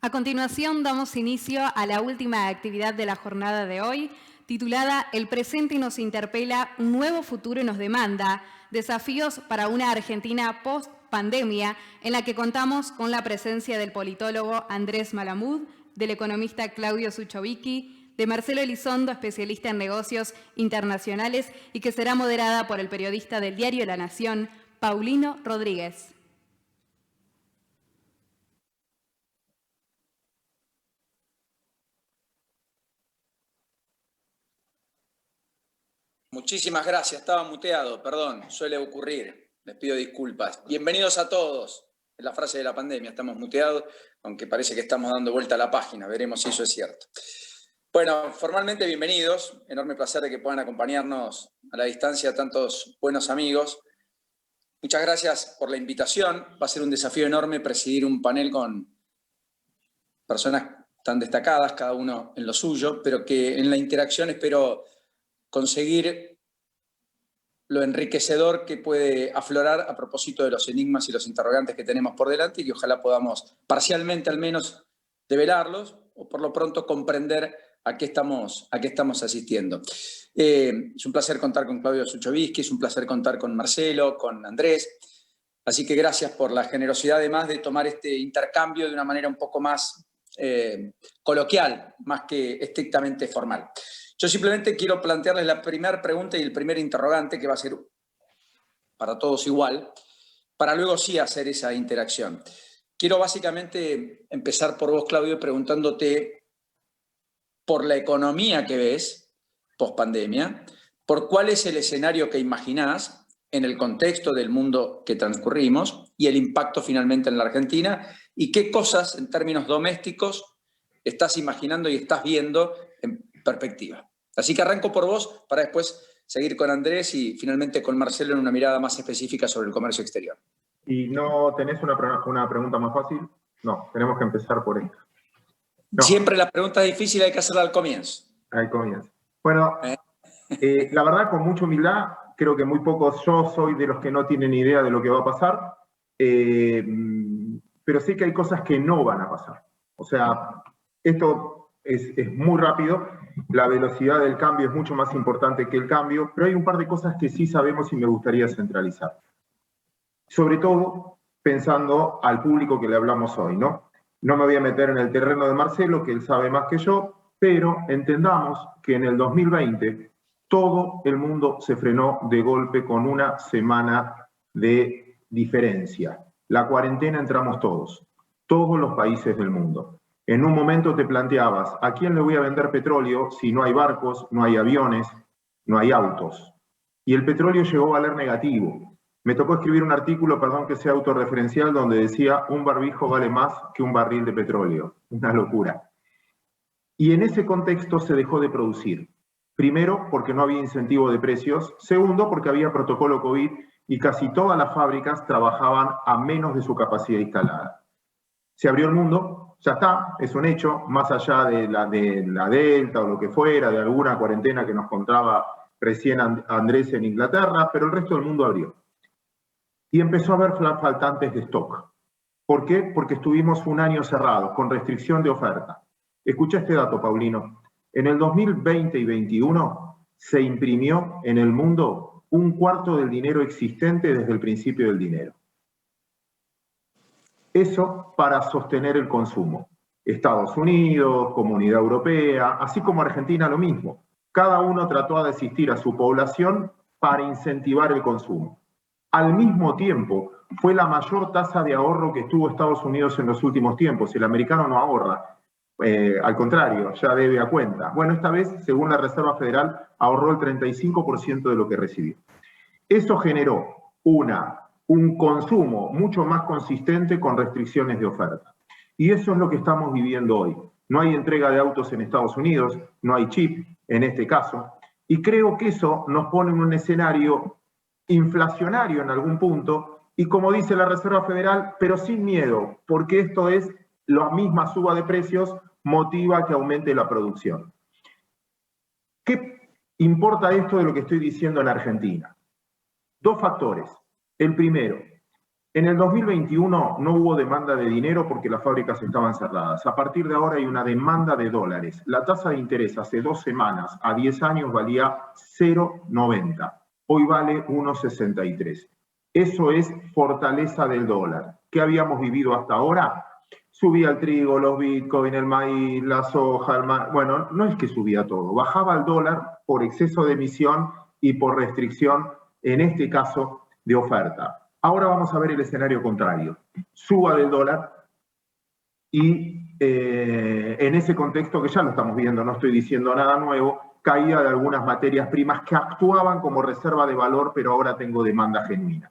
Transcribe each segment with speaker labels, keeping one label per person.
Speaker 1: A continuación, damos inicio a la última actividad de la jornada de hoy, titulada El presente nos interpela, un nuevo futuro nos demanda, desafíos para una Argentina post-pandemia, en la que contamos con la presencia del politólogo Andrés Malamud, del economista Claudio Suchovicki, de Marcelo Elizondo, especialista en negocios internacionales, y que será moderada por el periodista del diario La Nación, Paulino Rodríguez.
Speaker 2: Muchísimas gracias, estaba muteado, perdón, suele ocurrir, les pido disculpas. Bienvenidos a todos, es la frase de la pandemia, estamos muteados, aunque parece que estamos dando vuelta a la página, veremos si eso es cierto. Bueno, formalmente bienvenidos, enorme placer de que puedan acompañarnos a la distancia tantos buenos amigos. Muchas gracias por la invitación, va a ser un desafío enorme presidir un panel con personas tan destacadas, cada uno en lo suyo, pero que en la interacción espero conseguir lo enriquecedor que puede aflorar a propósito de los enigmas y los interrogantes que tenemos por delante y que ojalá podamos parcialmente al menos develarlos o por lo pronto comprender a qué estamos asistiendo. Es un placer contar con Claudio Suchovicki, es un placer contar con Marcelo, con Andrés, así que gracias por la generosidad además de tomar este intercambio de una manera un poco más coloquial, más que estrictamente formal. Yo simplemente quiero plantearles la primera pregunta y el primer interrogante, que va a ser para todos igual, para luego sí hacer esa interacción. Quiero básicamente empezar por vos, Claudio, preguntándote por la economía que ves post-pandemia, por cuál es el escenario que imaginás en el contexto del mundo que transcurrimos y el impacto finalmente en la Argentina, y qué cosas en términos domésticos estás imaginando y estás viendo en perspectiva. Así que arranco por vos para después seguir con Andrés y finalmente con Marcelo en una mirada más específica sobre el comercio exterior.
Speaker 3: ¿Y no tenés una pregunta más fácil? No, tenemos que empezar por esta.
Speaker 2: No. Siempre la pregunta difícil hay que hacerla al comienzo.
Speaker 3: Al comienzo. Bueno, la verdad, con mucha humildad, creo que muy pocos, yo soy de los que no tienen idea de lo que va a pasar, pero sí que hay cosas que no van a pasar. O sea, esto es muy rápido, la velocidad del cambio es mucho más importante que el cambio, pero hay un par de cosas que sí sabemos y me gustaría centralizar. Sobre todo pensando al público que le hablamos hoy, ¿no? No me voy a meter en el terreno de Marcelo, que él sabe más que yo, pero entendamos que en el 2020 todo el mundo se frenó de golpe con una semana de diferencia. La cuarentena entramos todos los países del mundo. En un momento te planteabas, ¿a quién le voy a vender petróleo si no hay barcos, no hay aviones, no hay autos? Y el petróleo llegó a valer negativo. Me tocó escribir un artículo, perdón que sea autorreferencial, donde decía un barbijo vale más que un barril de petróleo. Una locura. Y en ese contexto se dejó de producir. Primero, porque no había incentivo de precios. Segundo, porque había protocolo COVID y casi todas las fábricas trabajaban a menos de su capacidad instalada. Se abrió el mundo, ya está, es un hecho, más allá de la Delta o lo que fuera, de alguna cuarentena que nos contaba recién Andrés en Inglaterra, pero el resto del mundo abrió. Y empezó a haber faltantes de stock. ¿Por qué? Porque estuvimos un año cerrados, con restricción de oferta. Escucha este dato, Paulino. En el 2020 y 2021 se imprimió en el mundo un cuarto del dinero existente desde el principio del dinero. Eso para sostener el consumo. Estados Unidos, Comunidad Europea, así como Argentina lo mismo. Cada uno trató de asistir a su población para incentivar el consumo. Al mismo tiempo, fue la mayor tasa de ahorro que tuvo Estados Unidos en los últimos tiempos. El americano no ahorra, al contrario, ya debe a cuenta. Bueno, esta vez, según la Reserva Federal, ahorró el 35% de lo que recibió. Eso generó un consumo mucho más consistente con restricciones de oferta. Y eso es lo que estamos viviendo hoy. No hay entrega de autos en Estados Unidos, no hay chip en este caso, y creo que eso nos pone en un escenario inflacionario en algún punto, y como dice la Reserva Federal, pero sin miedo, porque esto es la misma suba de precios, motiva que aumente la producción. ¿Qué importa esto de lo que estoy diciendo en Argentina? Dos factores. El primero, En el 2021 no hubo demanda de dinero porque las fábricas estaban cerradas. A partir de ahora hay una demanda de dólares. La tasa de interés hace 2 semanas a 10 años valía 0,90. Hoy vale 1,63. Eso es fortaleza del dólar. ¿Qué habíamos vivido hasta ahora? Subía el trigo, los bitcoins, el maíz, la soja, bueno, no es que subía todo. Bajaba el dólar por exceso de emisión y por restricción, en este caso, de oferta. Ahora vamos a ver el escenario contrario. Suba del dólar y en ese contexto que ya lo estamos viendo, no estoy diciendo nada nuevo, caída de algunas materias primas que actuaban como reserva de valor, pero ahora tengo demanda genuina.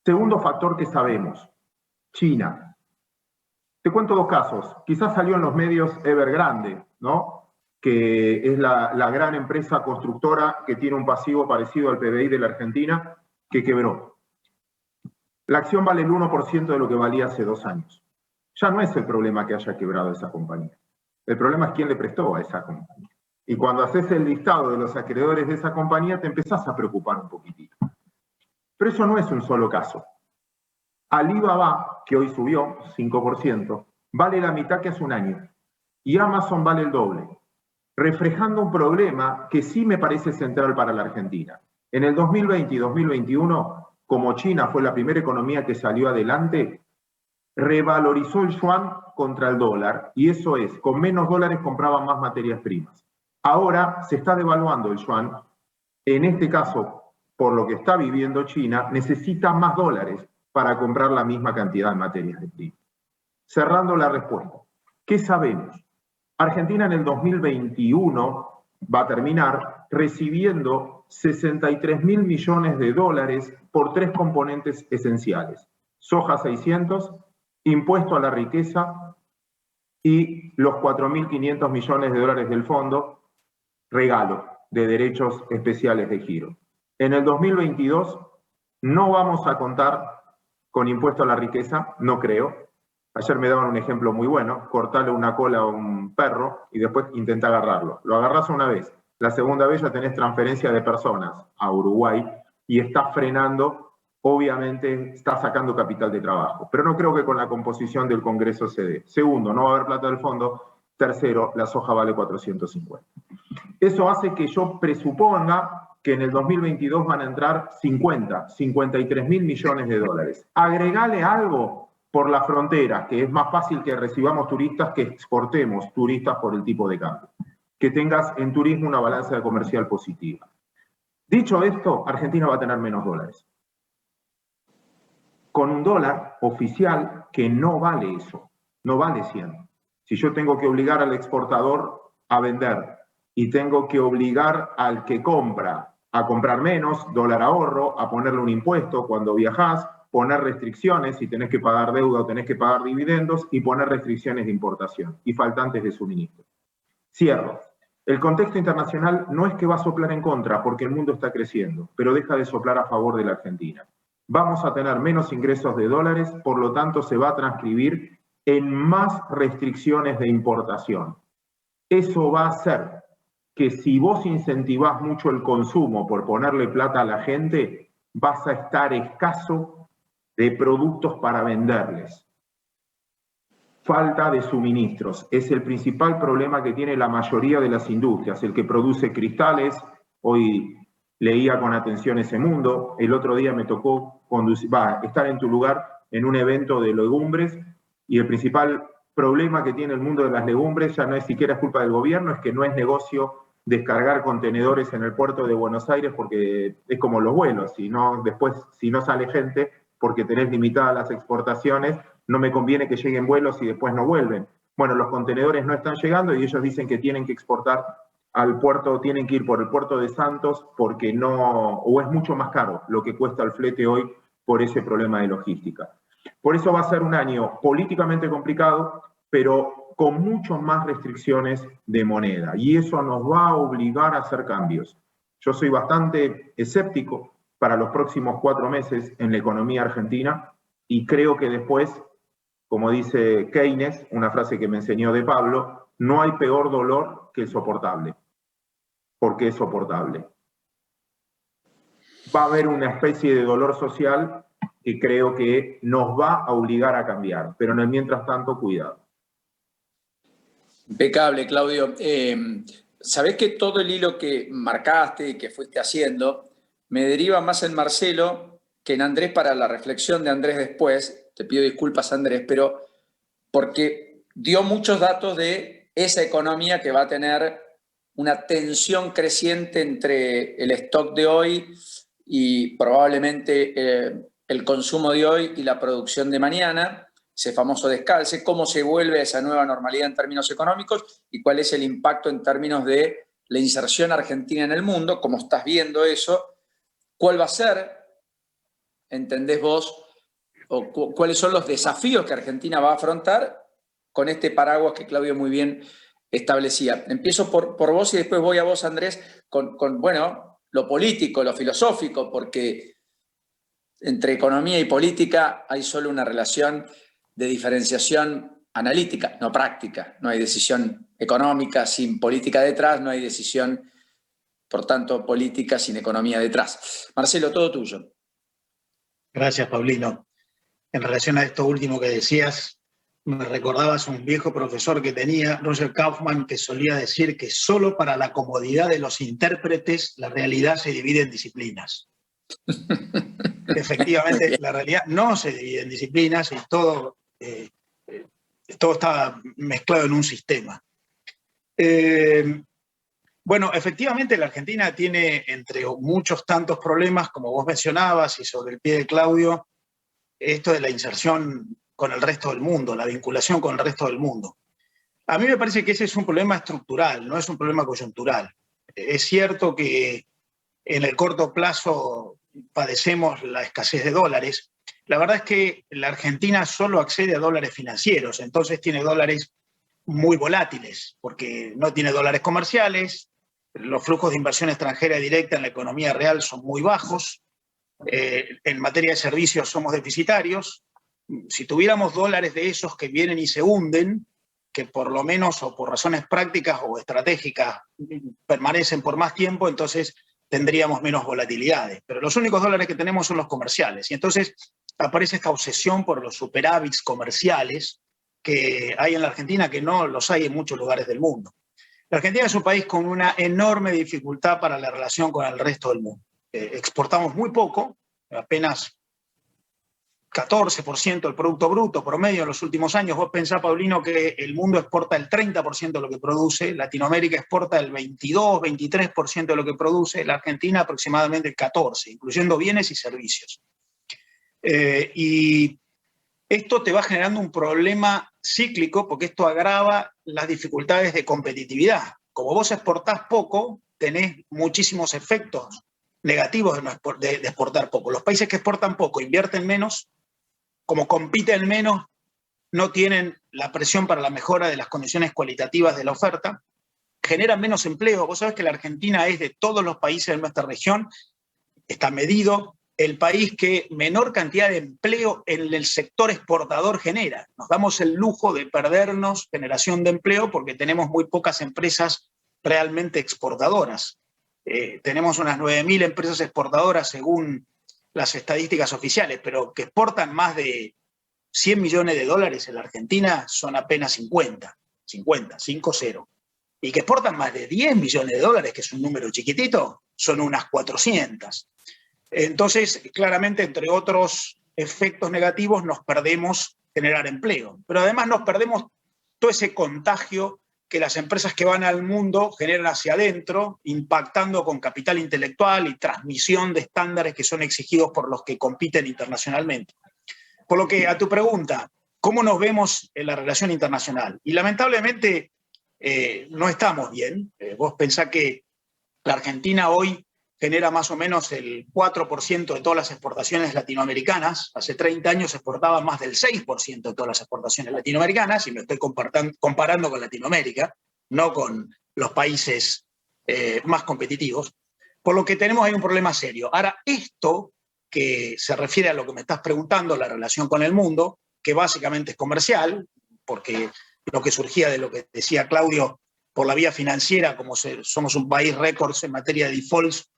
Speaker 3: Segundo factor que sabemos, China. Te cuento 2 casos. Quizás salió en los medios Evergrande, ¿no? Que es la gran empresa constructora que tiene un pasivo parecido al PBI de la Argentina, que quebró. La acción vale el 1% de lo que valía hace 2 años. Ya no es el problema que haya quebrado esa compañía. El problema es quién le prestó a esa compañía. Y cuando haces el listado de los acreedores de esa compañía, te empezás a preocupar un poquitito. Pero eso no es un solo caso. Alibaba, que hoy subió 5%, vale la mitad que hace un año. Y Amazon vale el doble. Reflejando un problema que sí me parece central para la Argentina. En el 2020 y 2021, como China fue la primera economía que salió adelante, revalorizó el yuan contra el dólar, y eso es, con menos dólares compraban más materias primas. Ahora se está devaluando el yuan, en este caso, por lo que está viviendo China, necesita más dólares para comprar la misma cantidad de materias primas. Cerrando la respuesta, ¿qué sabemos? Argentina en el 2021 va a terminar recibiendo 63.000 millones de dólares por 3 componentes esenciales. Soja 600, impuesto a la riqueza y los 4.500 millones de dólares del fondo, regalo de derechos especiales de giro. En el 2022 no vamos a contar con impuesto a la riqueza, no creo. Ayer me daban un ejemplo muy bueno, cortarle una cola a un perro y después intenta agarrarlo. Lo agarrás una vez, la segunda vez ya tenés transferencia de personas a Uruguay y está frenando, obviamente está sacando capital de trabajo. Pero no creo que con la composición del Congreso se dé. Segundo, no va a haber plata del fondo. Tercero, la soja vale 450. Eso hace que yo presuponga que en el 2022 van a entrar 53.000 millones de dólares. Agregale algo por la frontera, que es más fácil que recibamos turistas que exportemos turistas por el tipo de cambio. Que tengas en turismo una balanza comercial positiva. Dicho esto, Argentina va a tener menos dólares. Con un dólar oficial que no vale eso, no vale 100. Si yo tengo que obligar al exportador a vender y tengo que obligar al que compra a comprar menos, dólar ahorro, a ponerle un impuesto cuando viajás, poner restricciones si tenés que pagar deuda o tenés que pagar dividendos y poner restricciones de importación y faltantes de suministro. Cierro. El contexto internacional no es que va a soplar en contra porque el mundo está creciendo, pero deja de soplar a favor de la Argentina. Vamos a tener menos ingresos de dólares, por lo tanto se va a transcribir en más restricciones de importación. Eso va a hacer que si vos incentivás mucho el consumo por ponerle plata a la gente, vas a estar escaso de productos para venderles. Falta de suministros es el principal problema que tiene la mayoría de las industrias. El que produce cristales, hoy leía con atención ese mundo, el otro día me tocó estar en tu lugar en un evento de legumbres y el principal problema que tiene el mundo de las legumbres ya no es siquiera culpa del gobierno, es que no es negocio descargar contenedores en el puerto de Buenos Aires porque es como los vuelos, si no sale gente porque tenés limitadas las exportaciones, no me conviene que lleguen vuelos y después no vuelven. Bueno, los contenedores no están llegando y ellos dicen que tienen que exportar al puerto, tienen que ir por el puerto de Santos porque o es mucho más caro lo que cuesta el flete hoy por ese problema de logística. Por eso va a ser un año políticamente complicado, pero con muchas más restricciones de moneda. Y eso nos va a obligar a hacer cambios. Yo soy bastante escéptico para los próximos 4 meses en la economía argentina y creo que después, como dice Keynes, una frase que me enseñó de Pablo, no hay peor dolor que el soportable, porque es soportable. Va a haber una especie de dolor social que creo que nos va a obligar a cambiar, pero en el mientras tanto, cuidado.
Speaker 2: Impecable, Claudio. Sabés que todo el hilo que marcaste y que fuiste haciendo me deriva más en Marcelo que en Andrés para la reflexión de Andrés después. Te pido disculpas, Andrés, pero porque dio muchos datos de esa economía que va a tener una tensión creciente entre el stock de hoy y probablemente el consumo de hoy y la producción de mañana, ese famoso descalce, cómo se vuelve a esa nueva normalidad en términos económicos y cuál es el impacto en términos de la inserción argentina en el mundo, cómo estás viendo eso, cuál va a ser, entendés vos, o cuáles son los desafíos que Argentina va a afrontar con este paraguas que Claudio muy bien establecía. Empiezo por vos y después voy a vos, Andrés, con bueno, lo político, lo filosófico, porque entre economía y política hay solo una relación de diferenciación analítica, no práctica. No hay decisión económica sin política detrás, no hay decisión, por tanto, política sin economía detrás. Marcelo, todo tuyo.
Speaker 4: Gracias, Paulino. En relación a esto último que decías, me recordabas un viejo profesor que tenía, Roger Kaufman, que solía decir que solo para la comodidad de los intérpretes la realidad se divide en disciplinas. Efectivamente, la realidad no se divide en disciplinas y todo está mezclado en un sistema. Bueno, efectivamente la Argentina tiene, entre muchos tantos problemas, como vos mencionabas, y sobre el pie de Claudio, esto de la inserción con el resto del mundo, la vinculación con el resto del mundo. A mí me parece que ese es un problema estructural, no es un problema coyuntural. Es cierto que en el corto plazo padecemos la escasez de dólares. La verdad es que la Argentina solo accede a dólares financieros, entonces tiene dólares muy volátiles, porque no tiene dólares comerciales, los flujos de inversión extranjera directa en la economía real son muy bajos, en materia de servicios somos deficitarios. Si tuviéramos dólares de esos que vienen y se hunden, que por lo menos o por razones prácticas o estratégicas permanecen por más tiempo, entonces tendríamos menos volatilidades. Pero los únicos dólares que tenemos son los comerciales. Y entonces aparece esta obsesión por los superávits comerciales que hay en la Argentina, que no los hay en muchos lugares del mundo. La Argentina es un país con una enorme dificultad para la relación con el resto del mundo. Exportamos muy poco, apenas 14% del Producto Bruto promedio en los últimos años. Vos pensás, Paulino, que el mundo exporta el 30% de lo que produce, Latinoamérica exporta el 22, 23% de lo que produce, la Argentina aproximadamente el 14%, incluyendo bienes y servicios. Y esto te va generando un problema cíclico porque esto agrava las dificultades de competitividad. Como vos exportás poco, tenés muchísimos efectos negativos de exportar poco. Los países que exportan poco invierten menos, como compiten menos, no tienen la presión para la mejora de las condiciones cualitativas de la oferta, generan menos empleo. Vos sabés que la Argentina es de todos los países de nuestra región, está medido, el país que menor cantidad de empleo en el sector exportador genera. Nos damos el lujo de perdernos generación de empleo porque tenemos muy pocas empresas realmente exportadoras. Tenemos unas 9.000 empresas exportadoras según las estadísticas oficiales, pero que exportan más de 100 millones de dólares en la Argentina son apenas 50, 5-0. Y que exportan más de 10 millones de dólares, que es un número chiquitito, son unas 400. Entonces, claramente, entre otros efectos negativos, nos perdemos generar empleo. Pero además nos perdemos todo ese contagio que las empresas que van al mundo generan hacia adentro, impactando con capital intelectual y transmisión de estándares que son exigidos por los que compiten internacionalmente. Por lo que, a tu pregunta, ¿cómo nos vemos en la relación internacional? Y lamentablemente no estamos bien. Vos pensás que la Argentina hoy genera más o menos el 4% de todas las exportaciones latinoamericanas. Hace 30 años exportaba más del 6% de todas las exportaciones latinoamericanas, y me estoy comparando con Latinoamérica, no con los países más competitivos. Por lo que tenemos ahí un problema serio. Ahora, esto que se refiere a lo que me estás preguntando, la relación con el mundo, que básicamente es comercial, porque lo que surgía de lo que decía Claudio, por la vía financiera, como somos un país récord en materia de defaults,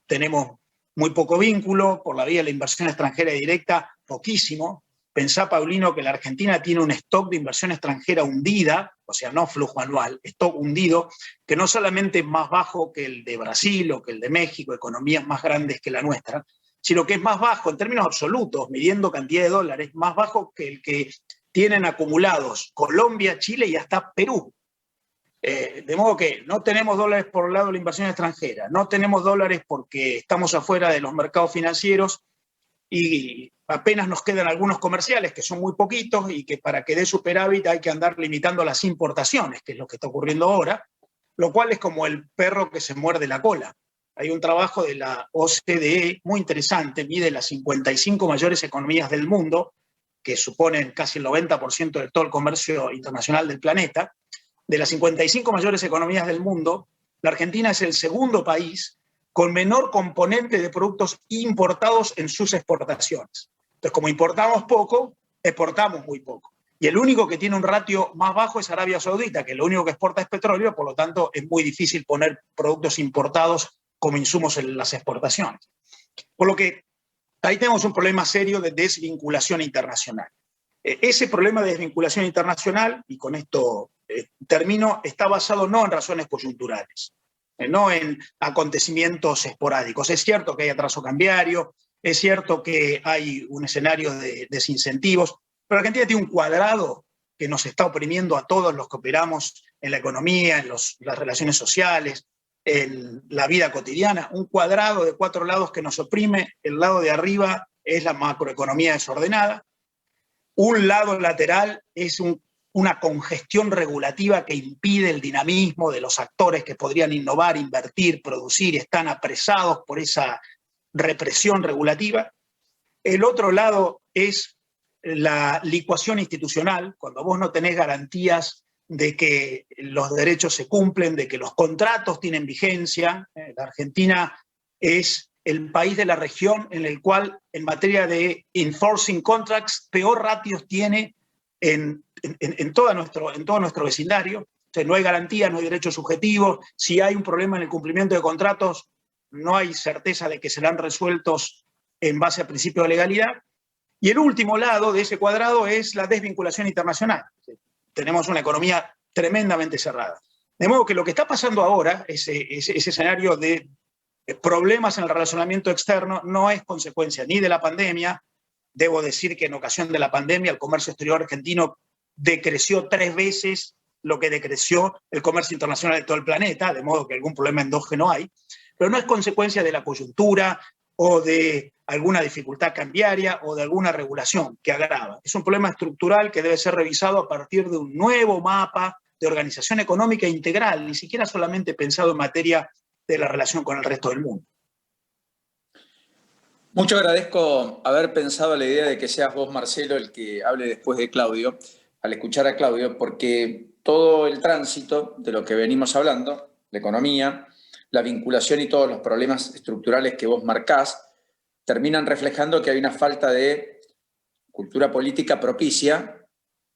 Speaker 4: tenemos muy poco vínculo, por la vía de la inversión extranjera directa, poquísimo. Pensá, Paulino, que la Argentina tiene un stock de inversión extranjera hundida, o sea, no flujo anual, stock hundido, que no solamente es más bajo que el de Brasil o que el de México, economías más grandes que la nuestra, sino que es más bajo en términos absolutos, midiendo cantidad de dólares, más bajo que el que tienen acumulados Colombia, Chile y hasta Perú. De modo que no tenemos dólares por el lado de la inversión extranjera, no tenemos dólares porque estamos afuera de los mercados financieros y apenas nos quedan algunos comerciales, que son muy poquitos y que para que dé superávit hay que andar limitando las importaciones, que es lo que está ocurriendo ahora, lo cual es como el perro que se muerde la cola. Hay un trabajo de la OCDE muy interesante, mide las 55 mayores economías del mundo, que suponen casi el 90% de todo el comercio internacional del planeta. De las 55 mayores economías del mundo, la Argentina es el segundo país con menor componente de productos importados en sus exportaciones. Entonces, como importamos poco, exportamos muy poco. Y el único que tiene un ratio más bajo es Arabia Saudita, que lo único que exporta es petróleo, por lo tanto es muy difícil poner productos importados como insumos en las exportaciones. Por lo que ahí tenemos un problema serio de desvinculación internacional. Ese problema de desvinculación internacional, y con esto termino, está basado no en razones coyunturales, no en acontecimientos esporádicos. Es cierto que hay atraso cambiario, es cierto que hay un escenario de desincentivos, pero Argentina tiene un cuadrado que nos está oprimiendo a todos los que operamos en la economía, en las relaciones sociales, en la vida cotidiana, un cuadrado de 4 lados que nos oprime. El lado de arriba es la macroeconomía desordenada, un lado lateral es una congestión regulativa que impide el dinamismo de los actores que podrían innovar, invertir, producir, están apresados por esa represión regulativa. El otro lado es la licuación institucional, cuando vos no tenés garantías de que los derechos se cumplen, de que los contratos tienen vigencia. La Argentina es el país de la región en el cual, en materia de enforcing contracts, peor ratios tiene en todo nuestro vecindario. O sea, no hay garantías, no hay derechos subjetivos. Si hay un problema en el cumplimiento de contratos, no hay certeza de que serán resueltos en base a principios de legalidad. Y el último lado de ese cuadrado es la desvinculación internacional. Tenemos una economía tremendamente cerrada. De modo que lo que está pasando ahora, ese escenario de problemas en el relacionamiento externo, no es consecuencia ni de la pandemia. Debo decir que en ocasión de la pandemia el comercio exterior argentino decreció 3 veces lo que decreció el comercio internacional de todo el planeta, de modo que algún problema endógeno hay, pero no es consecuencia de la coyuntura o de alguna dificultad cambiaria o de alguna regulación que agrava. Es un problema estructural que debe ser revisado a partir de un nuevo mapa de organización económica integral, ni siquiera solamente pensado en materia de la relación con el resto del mundo.
Speaker 2: Mucho agradezco haber pensado la idea de que seas vos, Marcelo, el que hable después de Claudio, al escuchar a Claudio, porque todo el tránsito de lo que venimos hablando, la economía, la vinculación y todos los problemas estructurales que vos marcás, terminan reflejando que hay una falta de cultura política propicia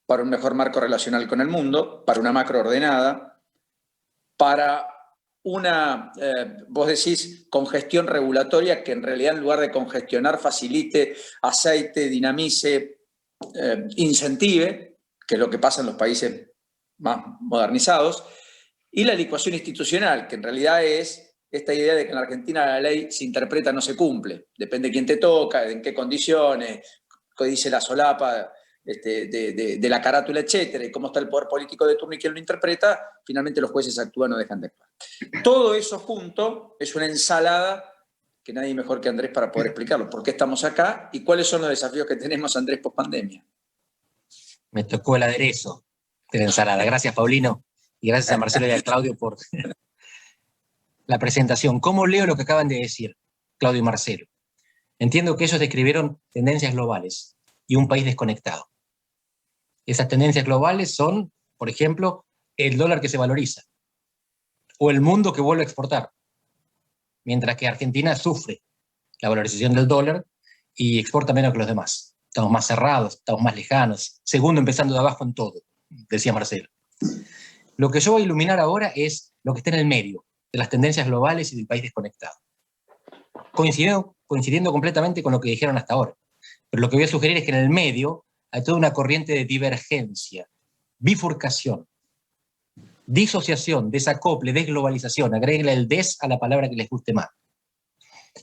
Speaker 2: para un mejor marco relacional con el mundo, para una macro ordenada, para una, vos decís, congestión regulatoria que en realidad en lugar de congestionar facilite, aceite, dinamice, incentive, que es lo que pasa en los países más modernizados, y la licuación institucional, que en realidad es esta idea de que en la Argentina la ley se interpreta, no se cumple, depende de quién te toca, en qué condiciones, qué dice la solapa de la carátula, etcétera, y cómo está el poder político de turno y quién lo interpreta, finalmente los jueces actúan o dejan de actuar. Todo eso junto es una ensalada que nadie mejor que Andrés para poder explicarlo. ¿Por qué estamos acá y cuáles son los desafíos que tenemos, Andrés, post-pandemia?
Speaker 5: Me tocó el aderezo de la ensalada. Gracias, Paulino, y gracias a Marcelo y a Claudio por la presentación. ¿Cómo leo lo que acaban de decir Claudio y Marcelo? Entiendo que ellos describieron tendencias globales y un país desconectado. Esas tendencias globales son, por ejemplo, el dólar que se valoriza o el mundo que vuelve a exportar, mientras que Argentina sufre la valorización del dólar y exporta menos que los demás. Estamos más cerrados, estamos más lejanos, segundo empezando de abajo en todo, decía Marcelo. Lo que yo voy a iluminar ahora es lo que está en el medio de las tendencias globales y del país desconectado. coincidiendo completamente con lo que dijeron hasta ahora. Pero lo que voy a sugerir es que en el medio hay toda una corriente de divergencia, bifurcación, disociación, desacople, desglobalización. Agréguenle el des a la palabra que les guste más.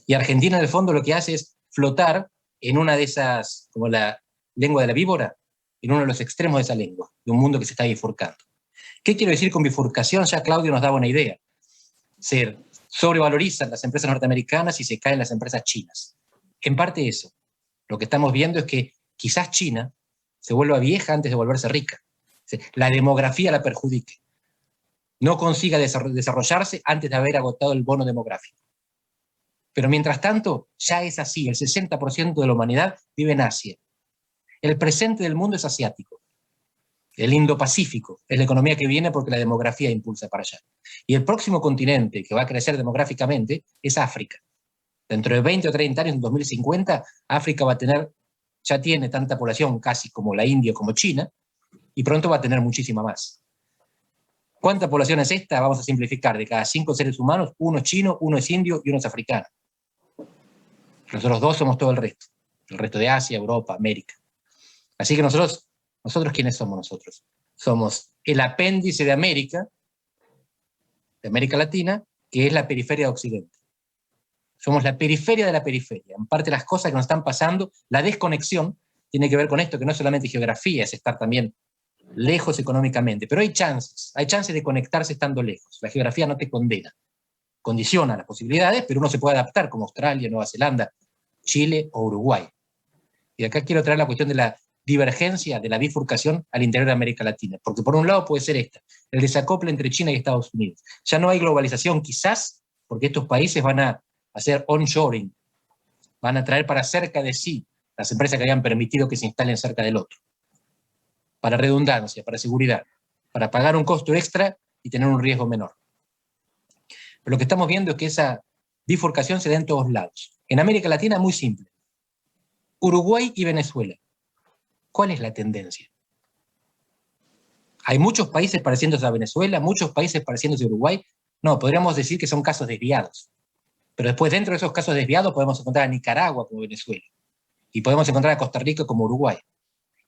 Speaker 5: Y Argentina, en el fondo, lo que hace es flotar en una de esas, como la lengua de la víbora, en uno de los extremos de esa lengua, de un mundo que se está bifurcando. ¿Qué quiero decir con bifurcación? Ya Claudio nos daba una idea. Se sobrevalorizan las empresas norteamericanas y se caen las empresas chinas. En parte eso. Lo que estamos viendo es que quizás China se vuelva vieja antes de volverse rica. La demografía la perjudique. No consiga desarrollarse antes de haber agotado el bono demográfico. Pero mientras tanto, ya es así. El 60% de la humanidad vive en Asia. El presente del mundo es asiático. El Indo-Pacífico es la economía que viene porque la demografía impulsa para allá. Y el próximo continente que va a crecer demográficamente es África. Dentro de 20 o 30 años, en 2050, África va a tener, ya tiene tanta población casi como la India o como China, y pronto va a tener muchísima más. ¿Cuánta población es esta? Vamos a simplificar. De cada 5 seres humanos, 1 es chino, 1 es indio y 1 es africano. Nosotros 2 somos todo el resto de Asia, Europa, América. Así que nosotros ¿quiénes somos nosotros? Somos el apéndice de América Latina, que es la periferia de Occidente. Somos la periferia de la periferia. En parte las cosas que nos están pasando, la desconexión, tiene que ver con esto, que no es solamente geografía, es estar también lejos económicamente, pero hay chances de conectarse estando lejos. La geografía no te condena, condiciona las posibilidades, pero uno se puede adaptar, como Australia, Nueva Zelanda, Chile o Uruguay. Y acá quiero traer la cuestión de la divergencia, de la bifurcación al interior de América Latina, porque por un lado puede ser el desacople entre China y Estados Unidos. Ya no hay globalización quizás, porque estos países van a hacer onshoring, van a traer para cerca de sí las empresas que habían permitido que se instalen cerca del otro, para redundancia, para seguridad, para pagar un costo extra y tener un riesgo menor. Pero lo que estamos viendo es que esa bifurcación se da en todos lados. En América Latina, muy simple. Uruguay y Venezuela. ¿Cuál es la tendencia? ¿Hay muchos países pareciéndose a Venezuela, muchos países pareciéndose a Uruguay? No, podríamos decir que son casos desviados. Pero después, dentro de esos casos desviados, podemos encontrar a Nicaragua como Venezuela. Y podemos encontrar a Costa Rica como Uruguay.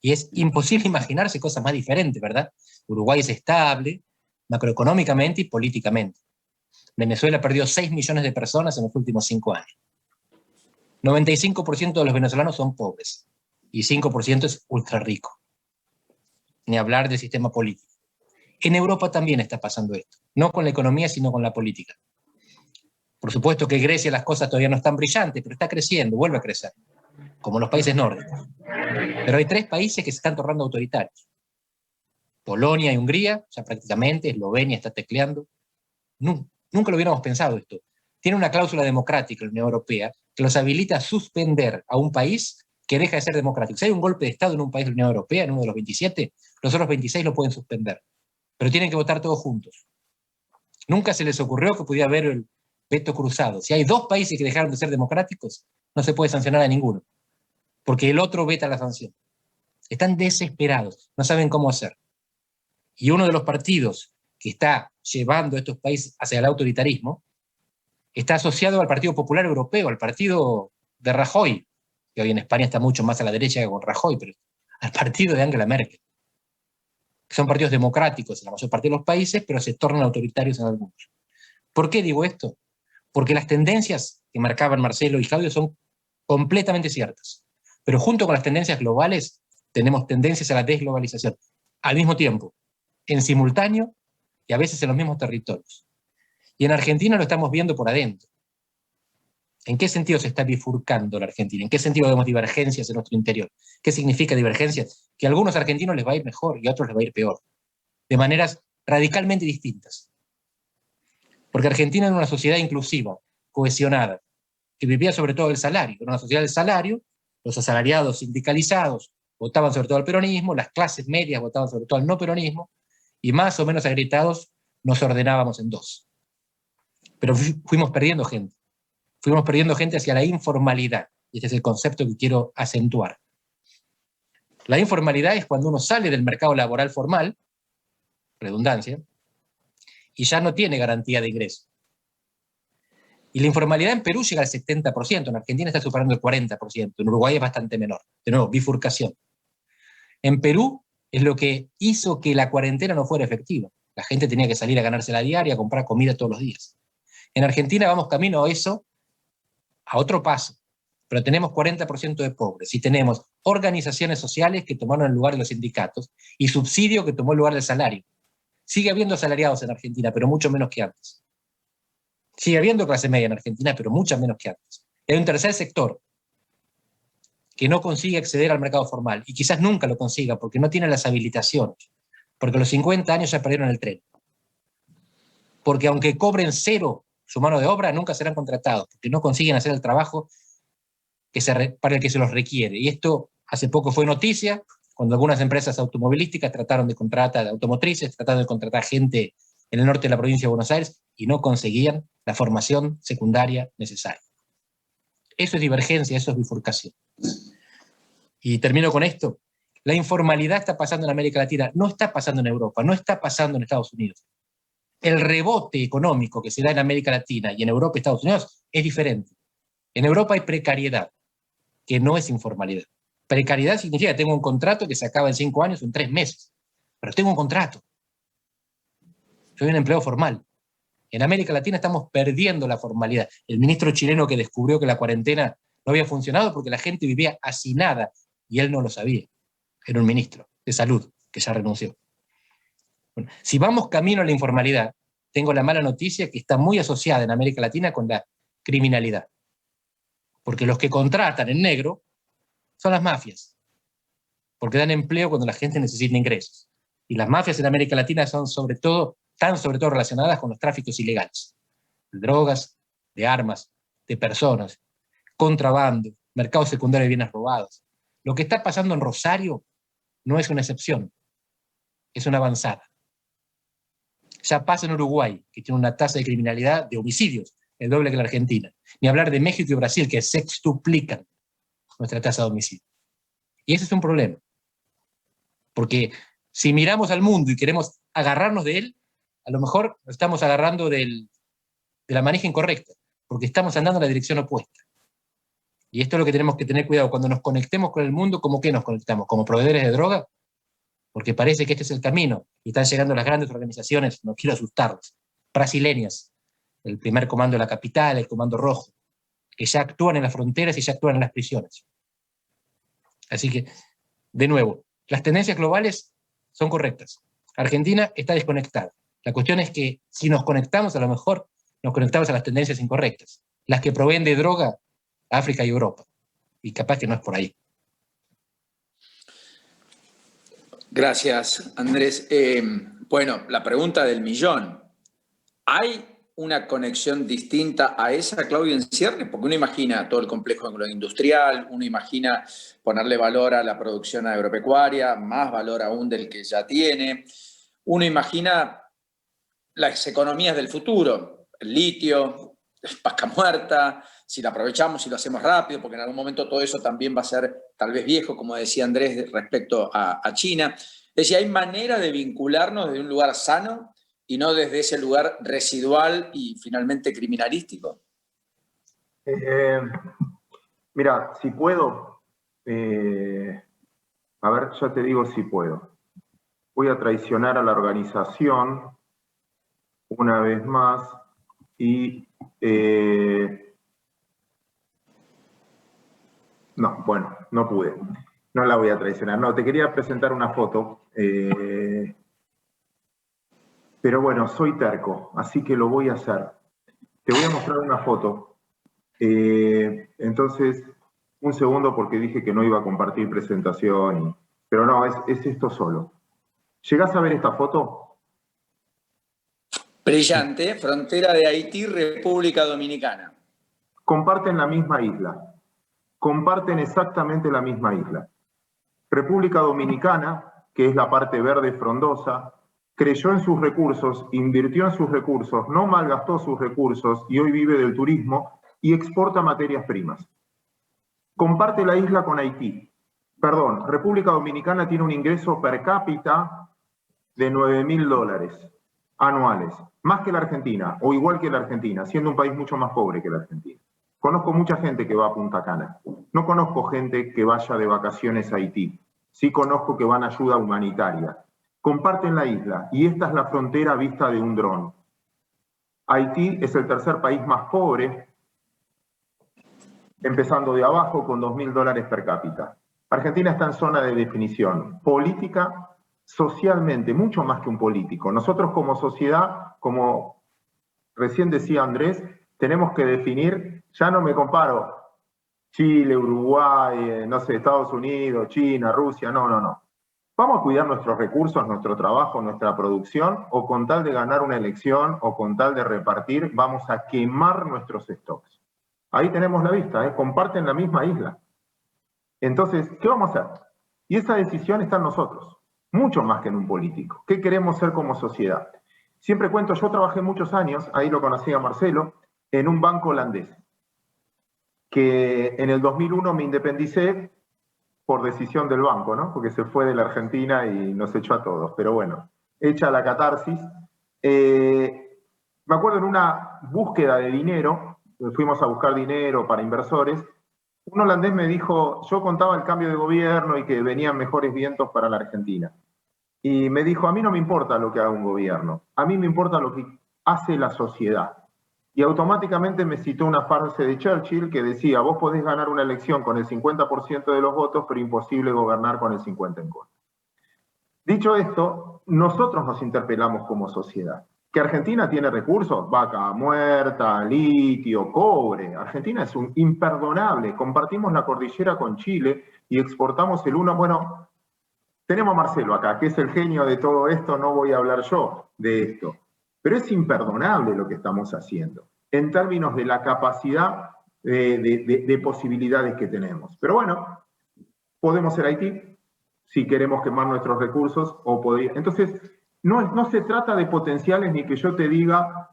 Speaker 5: Y es imposible imaginarse cosas más diferentes, ¿verdad? Uruguay es estable, macroeconómicamente y políticamente. Venezuela perdió 6 millones de personas en los últimos 5 años. 95% de los venezolanos son pobres. Y 5% es ultra rico. Ni hablar del sistema político. En Europa también está pasando esto. No con la economía, sino con la política. Por supuesto que en Grecia las cosas todavía no están brillantes, pero está creciendo, vuelve a crecer. Como los países nórdicos. Pero hay 3 países que se están tornando autoritarios. Polonia y Hungría, ya prácticamente, Eslovenia está tecleando. Nunca lo hubiéramos pensado esto. Tiene una cláusula democrática en la Unión Europea que los habilita a suspender a un país que deja de ser democrático. Si hay un golpe de Estado en un país de la Unión Europea, en uno de los 27, los otros 26 lo pueden suspender. Pero tienen que votar todos juntos. Nunca se les ocurrió que pudiera haber el veto cruzado. Si hay 2 países que dejaron de ser democráticos, no se puede sancionar a ninguno, porque el otro veta la sanción. Están desesperados, no saben cómo hacer. Y uno de los partidos que está llevando a estos países hacia el autoritarismo está asociado al Partido Popular Europeo, al partido de Rajoy, que hoy en España está mucho más a la derecha que con Rajoy, pero al partido de Angela Merkel. Son partidos democráticos en la mayor parte de los países, pero se tornan autoritarios en algunos. ¿Por qué digo esto? Porque las tendencias que marcaban Marcelo y Claudio son completamente ciertas. Pero junto con las tendencias globales, tenemos tendencias a la desglobalización. Al mismo tiempo, en simultáneo y a veces en los mismos territorios. Y en Argentina lo estamos viendo por adentro. ¿En qué sentido se está bifurcando la Argentina? ¿En qué sentido vemos divergencias en nuestro interior? ¿Qué significa divergencias? Que a algunos argentinos les va a ir mejor y a otros les va a ir peor. De maneras radicalmente distintas. Porque Argentina era una sociedad inclusiva, cohesionada, que vivía sobre todo del salario. Era una sociedad del salario, los asalariados sindicalizados votaban sobre todo al peronismo, las clases medias votaban sobre todo al no peronismo, y más o menos agrietados nos ordenábamos en 2. Pero fuimos perdiendo gente. Fuimos perdiendo gente hacia la informalidad. Y este es el concepto que quiero acentuar. La informalidad es cuando uno sale del mercado laboral formal, redundancia, y ya no tiene garantía de ingreso. Y la informalidad en Perú llega al 70%, en Argentina está superando el 40%, en Uruguay es bastante menor. De nuevo, bifurcación. En Perú es lo que hizo que la cuarentena no fuera efectiva. La gente tenía que salir a ganarse la diaria, a comprar comida todos los días. En Argentina vamos camino a eso, a otro paso. Pero tenemos 40% de pobres y tenemos organizaciones sociales que tomaron el lugar de los sindicatos y subsidio que tomó el lugar del salario. Sigue habiendo asalariados en Argentina, pero mucho menos que antes. Sigue habiendo clase media en Argentina, pero mucho menos que antes. Hay un tercer sector que no consigue acceder al mercado formal y quizás nunca lo consiga porque no tiene las habilitaciones, porque a los 50 años ya perdieron el tren. Porque aunque cobren cero su mano de obra, nunca serán contratados, porque no consiguen hacer el trabajo para el que se los requiere. Y esto hace poco fue noticia, cuando algunas empresas automovilísticas trataron de contratar, automotrices, trataron de contratar gente en el norte de la provincia de Buenos Aires y no conseguían la formación secundaria necesaria. Eso es divergencia, eso es bifurcación. Y termino con esto. La informalidad está pasando en América Latina, no está pasando en Europa, no está pasando en Estados Unidos. El rebote económico que se da en América Latina y en Europa y Estados Unidos es diferente. En Europa hay precariedad, que no es informalidad. Precariedad significa que tengo un contrato que se acaba en 5 años o en 3 meses, pero tengo un contrato. Soy un empleado formal. En América Latina estamos perdiendo la formalidad. El ministro chileno que descubrió que la cuarentena no había funcionado porque la gente vivía hacinada y él no lo sabía. Era un ministro de salud que ya renunció. Bueno, si vamos camino a la informalidad, tengo la mala noticia que está muy asociada en América Latina con la criminalidad. Porque los que contratan en negro son las mafias. Porque dan empleo cuando la gente necesita ingresos. Y las mafias en América Latina están sobre todo relacionadas con los tráficos ilegales. De drogas, de armas, de personas, contrabando, mercado secundario de bienes robados. Lo que está pasando en Rosario no es una excepción, es una avanzada. Ya pasa en Uruguay, que tiene una tasa de criminalidad de homicidios, el doble que la Argentina. Ni hablar de México y Brasil, que sextuplican nuestra tasa de homicidio. Y ese es un problema. Porque si miramos al mundo y queremos agarrarnos de él, a lo mejor nos estamos agarrando de la manija incorrecta, porque estamos andando en la dirección opuesta. Y esto es lo que tenemos que tener cuidado. Cuando nos conectemos con el mundo, ¿cómo qué nos conectamos? ¿Como proveedores de droga? Porque parece que este es el camino, y están llegando las grandes organizaciones, no quiero asustarlos, brasileñas, el primer comando de la capital, el comando rojo, que ya actúan en las fronteras y ya actúan en las prisiones. Así que, de nuevo, las tendencias globales son correctas. Argentina está desconectada. La cuestión es que si nos conectamos, a lo mejor nos conectamos a las tendencias incorrectas, las que proveen de droga a África y Europa. Y capaz que no es por ahí.
Speaker 2: Gracias, Andrés. Bueno, la pregunta del millón. ¿Hay una conexión distinta a esa, Claudio, en ciernes? Porque uno imagina todo el complejo industrial, uno imagina ponerle valor a la producción agropecuaria, más valor aún del que ya tiene. Uno imagina las economías del futuro, el litio, vaca muerta, si la aprovechamos, si lo hacemos rápido, porque en algún momento todo eso también va a ser tal vez viejo, como decía Andrés, respecto a China. Es decir, ¿hay manera de vincularnos desde un lugar sano y no desde ese lugar residual y finalmente criminalístico?
Speaker 3: Mira, si puedo, a ver, ya te digo si puedo. Voy a traicionar a la organización una vez más y... no, bueno, no pude. No la voy a traicionar. No, te quería presentar una foto. Pero bueno, soy terco, así que lo voy a hacer. Te voy a mostrar una foto. Entonces, un segundo porque dije que no iba a compartir presentación. Pero no, es esto solo. ¿Llegás a ver esta foto?
Speaker 2: Brillante, frontera de Haití, República Dominicana.
Speaker 3: Comparten la misma isla. Comparten exactamente la misma isla. República Dominicana, que es la parte verde frondosa, creyó en sus recursos, invirtió en sus recursos, no malgastó sus recursos y hoy vive del turismo y exporta materias primas. Comparte la isla con Haití. Perdón, República Dominicana tiene un ingreso per cápita de $9.000. anuales, más que la Argentina, o igual que la Argentina, siendo un país mucho más pobre que la Argentina. Conozco mucha gente que va a Punta Cana. No conozco gente que vaya de vacaciones a Haití. Sí conozco que van a ayuda humanitaria. Comparten la isla, y esta es la frontera vista de un dron. Haití es el tercer país más pobre, empezando de abajo con $2.000 per cápita. Argentina está en zona de definición política, socialmente, mucho más que un político. Nosotros como sociedad, como recién decía Andrés, tenemos que definir, ya no me comparo Chile, Uruguay, no sé, Estados Unidos, China, Rusia, no. ¿Vamos a cuidar nuestros recursos, nuestro trabajo, nuestra producción, o con tal de ganar una elección o con tal de repartir, vamos a quemar nuestros stocks? Ahí tenemos la vista, comparten la misma isla. Entonces, ¿qué vamos a hacer? Y esa decisión está en nosotros, mucho más que en un político. ¿Qué queremos ser como sociedad? Siempre cuento, yo trabajé muchos años, ahí lo conocí a Marcelo, en un banco holandés, que en el 2001 me independicé por decisión del banco, ¿no? Porque se fue de la Argentina y nos echó a todos. Pero bueno, hecha la catarsis. Me acuerdo en una búsqueda de dinero, fuimos a buscar dinero para inversores, un holandés me dijo, yo contaba el cambio de gobierno y que venían mejores vientos para la Argentina. Y me dijo, a mí no me importa lo que haga un gobierno, a mí me importa lo que hace la sociedad. Y automáticamente me citó una frase de Churchill que decía, vos podés ganar una elección con el 50% de los votos, pero imposible gobernar con el 50% en contra. Dicho esto, nosotros nos interpelamos como sociedad. ¿Que Argentina tiene recursos? Vaca muerta, litio, cobre. Argentina es un imperdonable. Compartimos la cordillera con Chile y exportamos el uno. Bueno, tenemos a Marcelo acá, que es el genio de todo esto, no voy a hablar yo de esto. Pero es imperdonable lo que estamos haciendo, en términos de la capacidad de posibilidades que tenemos. Pero bueno, podemos ser Haití, si queremos quemar nuestros recursos, o poder. Entonces, no se trata de potenciales ni que yo te diga,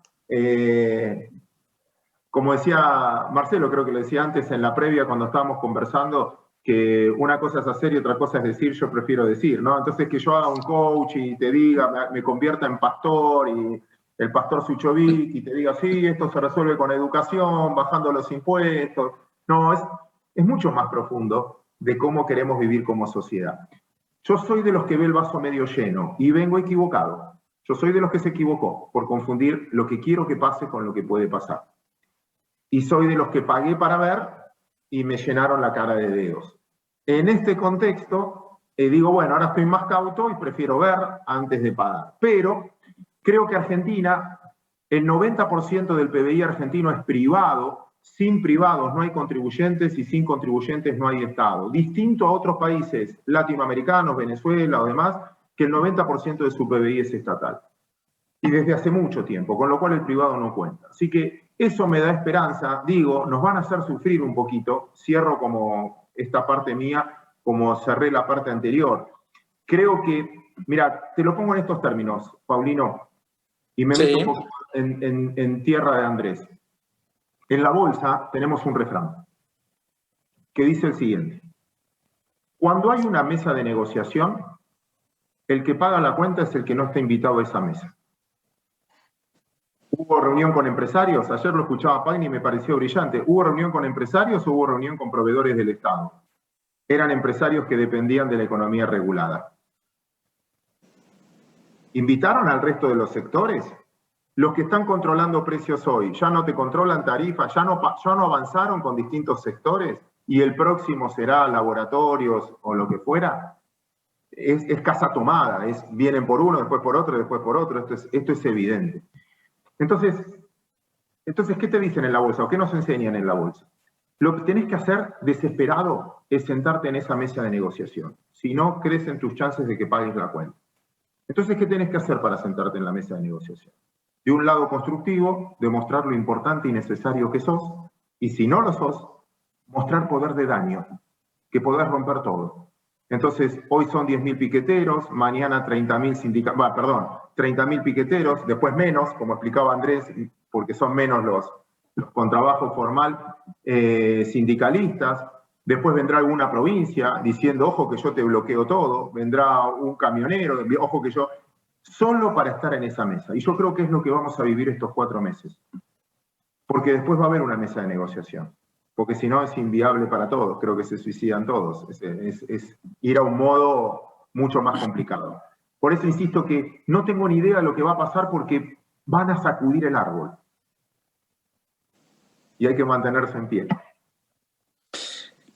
Speaker 3: como decía Marcelo, creo que lo decía antes en la previa cuando estábamos conversando, que una cosa es hacer y otra cosa es decir, yo prefiero decir, ¿no? Entonces que yo haga un coach y te diga, me convierta en pastor y el pastor Suchovic y te diga, sí, esto se resuelve con educación, bajando los impuestos. No, es mucho más profundo de cómo queremos vivir como sociedad. Yo soy de los que ve el vaso medio lleno y vengo equivocado. Yo soy de los que se equivocó por confundir lo que quiero que pase con lo que puede pasar. Y soy de los que pagué para ver y me llenaron la cara de dedos. En este contexto, digo, bueno, ahora estoy más cauto y prefiero ver antes de pagar. Pero creo que Argentina, el 90% del PBI argentino es privado. Sin privados no hay contribuyentes y sin contribuyentes no hay Estado. Distinto a otros países latinoamericanos, Venezuela o demás, que el 90% de su PBI es estatal. Y desde hace mucho tiempo, con lo cual el privado no cuenta. Así que eso me da esperanza. Digo, nos van a hacer sufrir un poquito. Cierro como esta parte mía, como cerré la parte anterior. Creo que, mira, te lo pongo en estos términos, Paulino, y me meto un poco en tierra de Andrés. En la bolsa tenemos un refrán que dice el siguiente. Cuando hay una mesa de negociación, el que paga la cuenta es el que no está invitado a esa mesa. ¿Hubo reunión con empresarios? Ayer lo escuchaba Pagni y me pareció brillante. ¿Hubo reunión con empresarios o hubo reunión con proveedores del Estado? Eran empresarios que dependían de la economía regulada. ¿Invitaron al resto de los sectores? Los que están controlando precios hoy, ¿ya no te controlan tarifas? ¿Ya no avanzaron con distintos sectores? ¿Y el próximo será laboratorios o lo que fuera? Es casa tomada, vienen por uno, después por otro, después por otro. Esto es evidente. Entonces, ¿qué te dicen en la bolsa o qué nos enseñan en la bolsa? Lo que tenés que hacer desesperado es sentarte en esa mesa de negociación. Si no, crecen tus chances de que pagues la cuenta. Entonces, ¿qué tenés que hacer para sentarte en la mesa de negociación? De un lado constructivo, demostrar lo importante y necesario que sos, y si no lo sos, mostrar poder de daño, que podés romper todo. Entonces, hoy son 10.000 piqueteros, mañana 30.000 piqueteros, después menos, como explicaba Andrés, porque son menos los con trabajo formal sindicalistas. Después vendrá alguna provincia diciendo, ojo que yo te bloqueo todo, vendrá un camionero, ojo que yo... solo para estar en esa mesa. Y yo creo que es lo que vamos a vivir estos 4 meses. Porque después va a haber una mesa de negociación. Porque si no es inviable para todos, creo que se suicidan todos. Es ir a un modo mucho más complicado. Por eso insisto que no tengo ni idea de lo que va a pasar porque van a sacudir el árbol. Y hay que mantenerse en pie.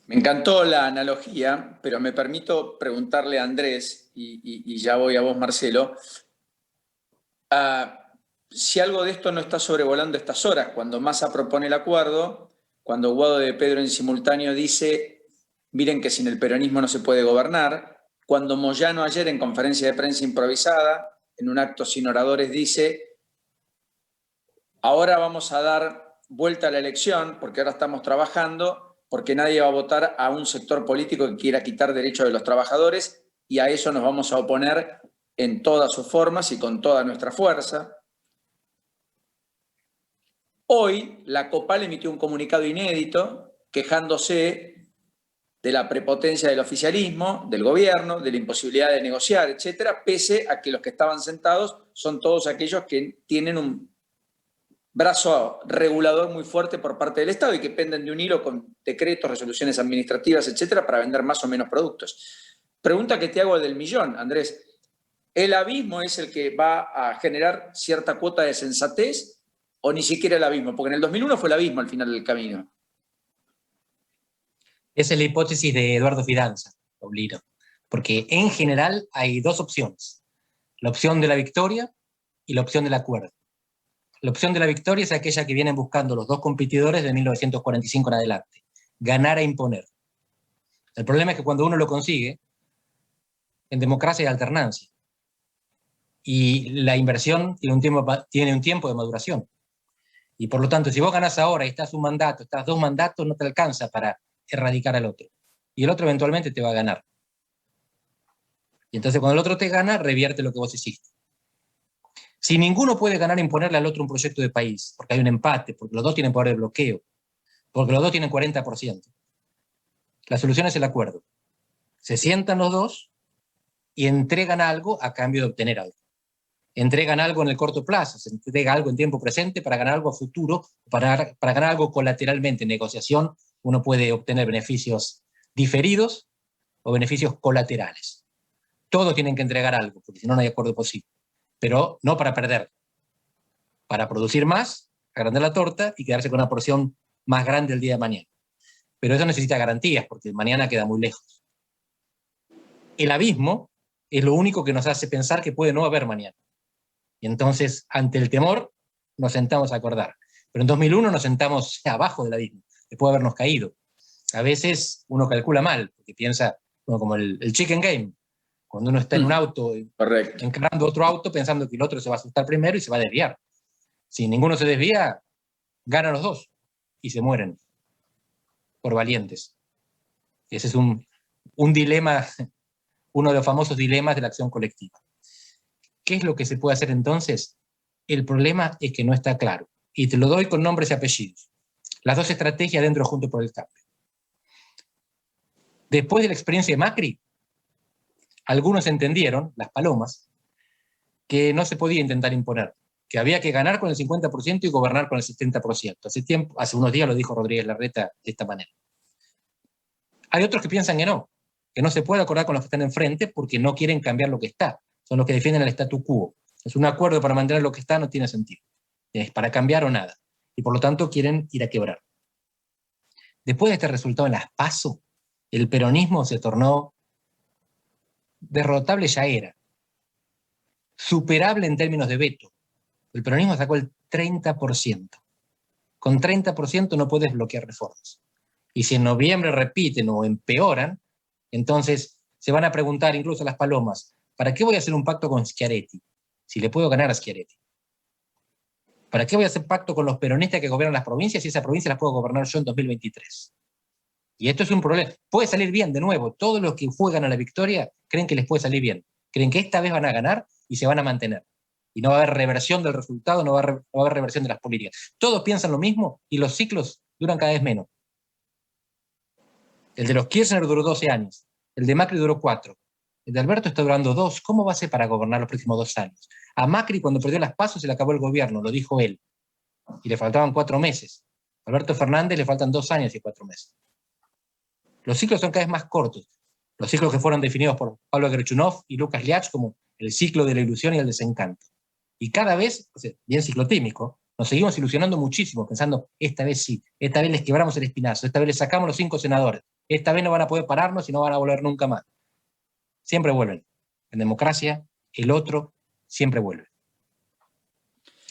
Speaker 2: Me encantó la analogía, pero me permito preguntarle a Andrés, y ya voy a vos, Marcelo, si algo de esto no está sobrevolando estas horas, cuando Massa propone el acuerdo, cuando Guado de Pedro en simultáneo dice, miren que sin el peronismo no se puede gobernar, cuando Moyano ayer en conferencia de prensa improvisada, en un acto sin oradores, dice, ahora vamos a dar vuelta a la elección, porque ahora estamos trabajando, porque nadie va a votar a un sector político que quiera quitar derechos de los trabajadores, y a eso nos vamos a oponer en todas sus formas y con toda nuestra fuerza. Hoy, la COPAL emitió un comunicado inédito quejándose de la prepotencia del oficialismo, del gobierno, de la imposibilidad de negociar, etcétera, pese a que los que estaban sentados son todos aquellos que tienen un brazo regulador muy fuerte por parte del Estado y que penden de un hilo con decretos, resoluciones administrativas, etcétera, para vender más o menos productos. Pregunta que te hago del millón, Andrés. ¿El abismo es el que va a generar cierta cuota de sensatez o ni siquiera el abismo? Porque en el 2001 fue el abismo al final del camino.
Speaker 5: Esa es la hipótesis de Eduardo Fidanza, Paulino. Porque en general hay 2 opciones. La opción de la victoria y la opción del acuerdo. La opción de la victoria es aquella que vienen buscando los 2 competidores de 1945 en adelante. Ganar e imponer. El problema es que cuando uno lo consigue, en democracia hay alternancia. Y la inversión tiene un tiempo de maduración. Y por lo tanto, si vos ganás ahora y estás un mandato, estás 2 mandatos, no te alcanza para erradicar al otro. Y el otro eventualmente te va a ganar. Y entonces cuando el otro te gana, revierte lo que vos hiciste. Si ninguno puede ganar e imponerle al otro un proyecto de país, porque hay un empate, porque los 2 tienen poder de bloqueo, porque los 2 tienen 40%, la solución es el acuerdo. Se sientan los 2 y entregan algo a cambio de obtener algo. Entregan algo en el corto plazo, se entrega algo en tiempo presente para ganar algo a futuro, para ganar algo colateralmente. En negociación uno puede obtener beneficios diferidos o beneficios colaterales. Todos tienen que entregar algo, porque si no, no hay acuerdo posible. Pero no para perder, para producir más, agrandar la torta y quedarse con una porción más grande el día de mañana. Pero eso necesita garantías, porque mañana queda muy lejos. El abismo es lo único que nos hace pensar que puede no haber mañana. Y entonces, ante el temor, nos sentamos a acordar. Pero en 2001 nos sentamos abajo del abismo, después de habernos caído. A veces uno calcula mal, porque piensa, bueno, como el chicken game, cuando uno está en un auto encarando otro auto pensando que el otro se va a asustar primero y se va a desviar. Si ninguno se desvía, ganan los 2 y se mueren por valientes. Ese es un dilema, uno de los famosos dilemas de la acción colectiva. ¿Qué es lo que se puede hacer entonces? El problema es que no está claro. Y te lo doy con nombres y apellidos. Las 2 estrategias dentro de Juntos por el Cambio. Después de la experiencia de Macri, algunos entendieron, las palomas, que no se podía intentar imponer, que había que ganar con el 50% y gobernar con el 70%. Hace unos días lo dijo Rodríguez Larreta de esta manera. Hay otros que piensan que no se puede acordar con los que están enfrente porque no quieren cambiar lo que está. Son los que defienden el statu quo. Es un acuerdo para mantener lo que está, no tiene sentido. Es para cambiar o nada. Y por lo tanto quieren ir a quebrar. Después de este resultado en las PASO, el peronismo se tornó derrotable, ya era. Superable en términos de veto. El peronismo sacó el 30%. Con 30% no puedes bloquear reformas. Y si en noviembre repiten o empeoran, entonces se van a preguntar incluso las palomas, ¿para qué voy a hacer un pacto con Schiaretti si le puedo ganar a Schiaretti? ¿Para qué voy a hacer pacto con los peronistas que gobiernan las provincias si esas provincias las puedo gobernar yo en 2023? Y esto es un problema. Puede salir bien, de nuevo. Todos los que juegan a la victoria creen que les puede salir bien. Creen que esta vez van a ganar y se van a mantener. Y no va a haber reversión del resultado, no va a haber reversión de las políticas. Todos piensan lo mismo y los ciclos duran cada vez menos. El de los Kirchner duró 12 años. El de Macri duró 4. El de Alberto está durando 2. ¿Cómo va a ser para gobernar los próximos 2 años? A Macri, cuando perdió las PASO, se le acabó el gobierno, lo dijo él. Y le faltaban 4 meses. A Alberto Fernández le faltan 2 años y 4 meses. Los ciclos son cada vez más cortos. Los ciclos que fueron definidos por Pablo Gerchunov y Lucas Liach como el ciclo de la ilusión y el desencanto. Y cada vez, o sea, bien ciclotímico, nos seguimos ilusionando muchísimo, pensando, esta vez sí, esta vez les quebramos el espinazo, esta vez les sacamos los 5 senadores, esta vez no van a poder pararnos y no van a volver nunca más. Siempre vuelven. En democracia, el otro siempre vuelve.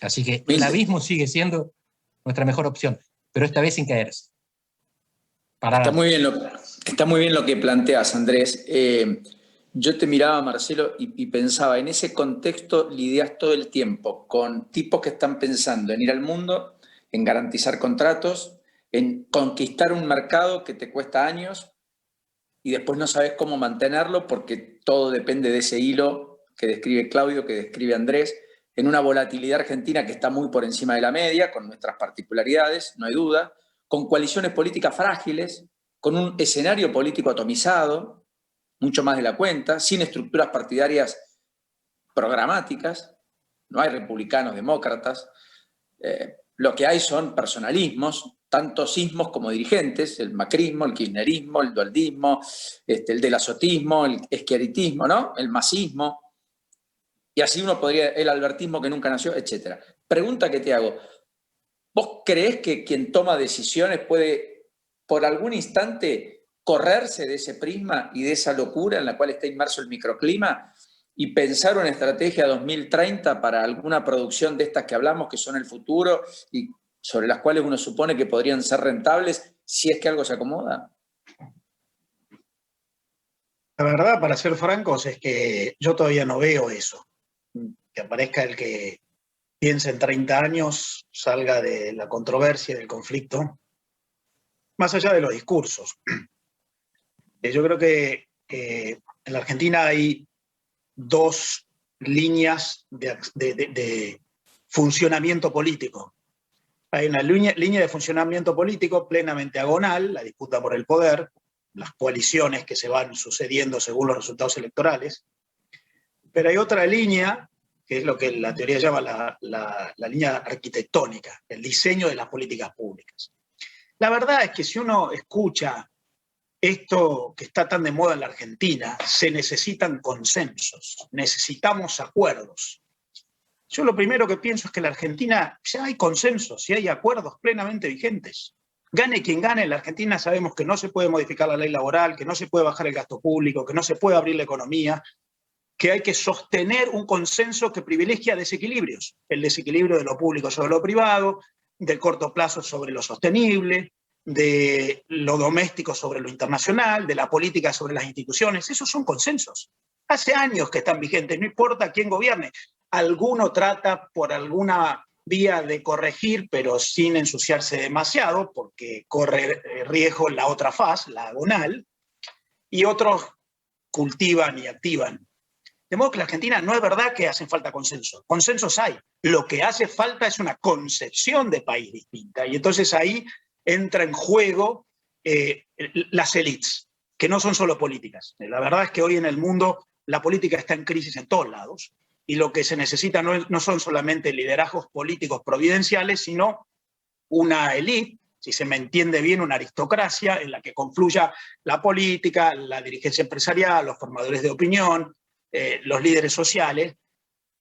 Speaker 5: Así que el abismo sigue siendo nuestra mejor opción, pero esta vez sin caerse.
Speaker 2: Está muy bien lo que planteas, Andrés. Yo te miraba, Marcelo, y pensaba, en ese contexto lidias todo el tiempo con tipos que están pensando en ir al mundo, en garantizar contratos, en conquistar un mercado que te cuesta años y después no sabes cómo mantenerlo porque todo depende de ese hilo que describe Claudio, que describe Andrés, en una volatilidad argentina que está muy por encima de la media, con nuestras particularidades, no hay duda, con coaliciones políticas frágiles, con un escenario político atomizado, mucho más de la cuenta, sin estructuras partidarias programáticas, no hay republicanos, demócratas, lo que hay son personalismos, tanto sismos como dirigentes, el macrismo, el kirchnerismo, el dualdismo, el delazotismo, el eschiaritismo, ¿no? El masismo, y así uno podría, el albertismo que nunca nació, etc. Pregunta que te hago, ¿vos creés que quien toma decisiones puede, por algún instante, correrse de ese prisma y de esa locura en la cual está inmerso el microclima y pensar una estrategia 2030 para alguna producción de estas que hablamos, que son el futuro y sobre las cuales uno supone que podrían ser rentables si es que algo se acomoda?
Speaker 4: La verdad, para ser francos, es que yo todavía no veo eso. Que aparezca el que piense en 30 años, salga de la controversia, del conflicto, más allá de los discursos. Yo creo que en la Argentina hay 2 líneas de funcionamiento político. Hay una línea de funcionamiento político plenamente agonal, la disputa por el poder, las coaliciones que se van sucediendo según los resultados electorales. Pero hay otra línea, que es lo que la teoría llama la línea arquitectónica, el diseño de las políticas públicas. La verdad es que si uno escucha esto que está tan de moda en la Argentina, se necesitan consensos, necesitamos acuerdos. Yo lo primero que pienso es que en la Argentina ya hay consensos y hay acuerdos plenamente vigentes. Gane quien gane, en la Argentina sabemos que no se puede modificar la ley laboral, que no se puede bajar el gasto público, que no se puede abrir la economía, que hay que sostener un consenso que privilegia desequilibrios. El desequilibrio de lo público sobre lo privado, del corto plazo sobre lo sostenible, de lo doméstico sobre lo internacional, de la política sobre las instituciones. Esos son consensos. Hace años que están vigentes, no importa quién gobierne. Alguno trata por alguna vía de corregir, pero sin ensuciarse demasiado, porque corre riesgo la otra faz, la agonal, y otros cultivan y activan. De modo que en la Argentina no es verdad que hacen falta consensos. Consensos hay. Lo que hace falta es una concepción de país distinta. Y entonces ahí entra en juego las élites, que no son solo políticas. La verdad es que hoy en el mundo la política está en crisis en todos lados. Y lo que se necesita no son solamente liderazgos políticos providenciales, sino una élite, si se me entiende bien, una aristocracia en la que confluya la política, la dirigencia empresarial, los formadores de opinión, los líderes sociales,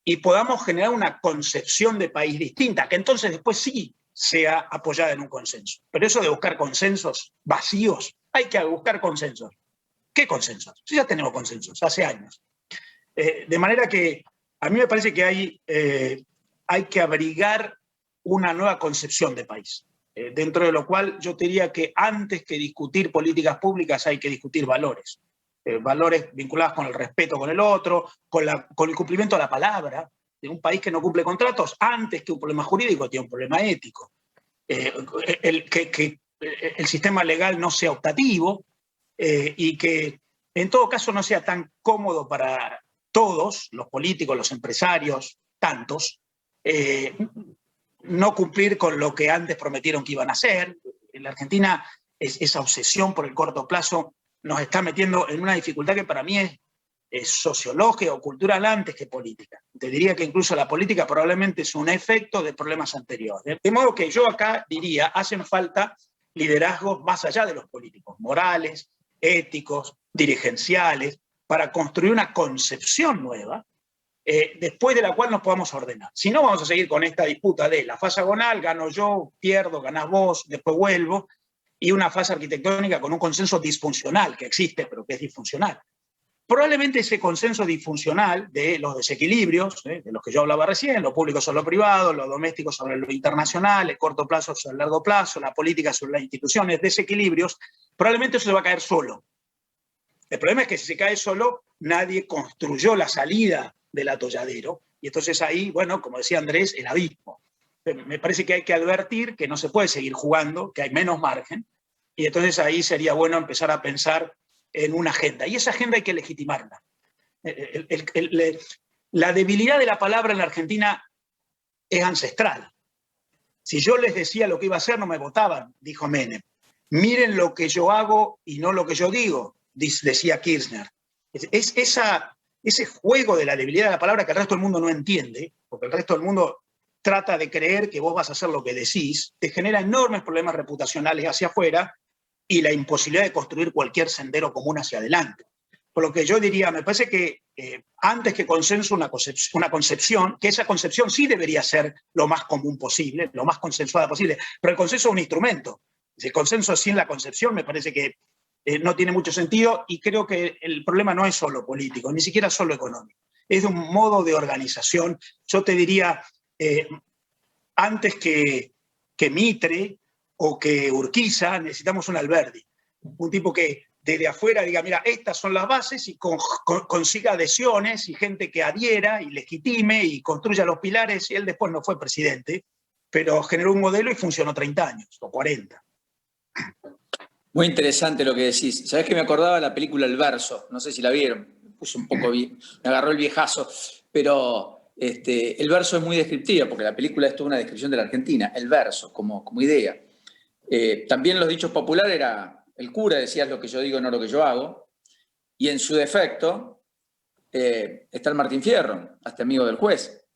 Speaker 4: y podamos generar una concepción de país distinta, que entonces después sí sea apoyada en un consenso. Pero eso de buscar consensos vacíos, hay que buscar consensos. ¿Qué consensos? Sí, ya tenemos consensos, hace años. De manera que a mí me parece que hay que abrigar una nueva concepción de país, dentro de lo cual yo diría que antes que discutir políticas públicas hay que discutir valores. Valores vinculados con el respeto con el otro, con el cumplimiento de la palabra. De un país que no cumple contratos, antes que un problema jurídico, tiene un problema ético. Que el sistema legal no sea optativo y que en todo caso no sea tan cómodo para todos, los políticos, los empresarios, tantos, no cumplir con lo que antes prometieron que iban a hacer. En la Argentina esa obsesión por el corto plazo nos está metiendo en una dificultad que para mí es sociológica o cultural antes que política. Te diría que incluso la política probablemente es un efecto de problemas anteriores. De modo que yo acá diría, hacen falta liderazgos más allá de los políticos, morales, éticos, dirigenciales, para construir una concepción nueva, después de la cual nos podamos ordenar. Si no, vamos a seguir con esta disputa de la fase agonal, gano yo, pierdo, ganás vos, después vuelvo, y una fase arquitectónica con un consenso disfuncional, que existe, pero que es disfuncional. Probablemente ese consenso disfuncional de los desequilibrios, de los que yo hablaba recién, lo público sobre lo privado, lo doméstico sobre lo internacional, el corto plazo sobre el largo plazo, la política sobre las instituciones, desequilibrios, probablemente eso se va a caer solo. El problema es que si se cae solo, nadie construyó la salida del atolladero, y entonces ahí, bueno, como decía Andrés, el abismo. Me parece que hay que advertir que no se puede seguir jugando, que hay menos margen, y entonces ahí sería bueno empezar a pensar en una agenda, y esa agenda hay que legitimarla. La debilidad de la palabra en la Argentina es ancestral. Si yo les decía lo que iba a hacer, no me votaban, dijo Menem. Miren lo que yo hago y no lo que yo digo, decía Kirchner. Ese juego de la debilidad de la palabra que el resto del mundo no entiende, porque el resto del mundo trata de creer que vos vas a hacer lo que decís, te genera enormes problemas reputacionales hacia afuera y la imposibilidad de construir cualquier sendero común hacia adelante. Por lo que yo diría, me parece que antes que consenso, una concepción, que esa concepción sí debería ser lo más común posible, lo más consensuada posible, pero el consenso es un instrumento. El consenso sin la concepción me parece que no tiene mucho sentido, y creo que el problema no es solo político, ni siquiera solo económico, es de un modo de organización. Yo te diría, antes que Mitre o que Urquiza, necesitamos un Alberdi, un tipo que desde afuera diga, mira, estas son las bases, y consiga adhesiones y gente que adhiera y legitime y construya los pilares. Y él después no fue presidente, pero generó un modelo y funcionó 30 años o 40.
Speaker 2: Muy interesante lo que decís. ¿Sabés que me acordaba de la película El Verso? No sé si la vieron. Me puse un poco bien, me agarró el viejazo. Pero El Verso es muy descriptiva, porque la película es toda una descripción de la Argentina. El Verso, como idea. También los dichos populares era, el cura decía lo que yo digo, no lo que yo hago. Y en su defecto está el Martín Fierro, hasta amigo del juez.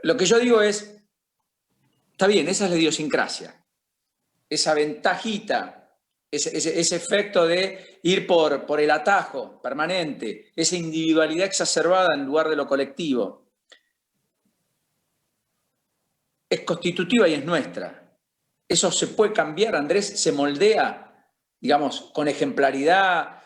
Speaker 2: Lo que yo digo es, está bien, esa es la idiosincrasia. Esa ventajita, ese efecto de ir por el atajo permanente, esa individualidad exacerbada en lugar de lo colectivo, es constitutiva y es nuestra. Eso se puede cambiar, Andrés, se moldea, digamos, con ejemplaridad,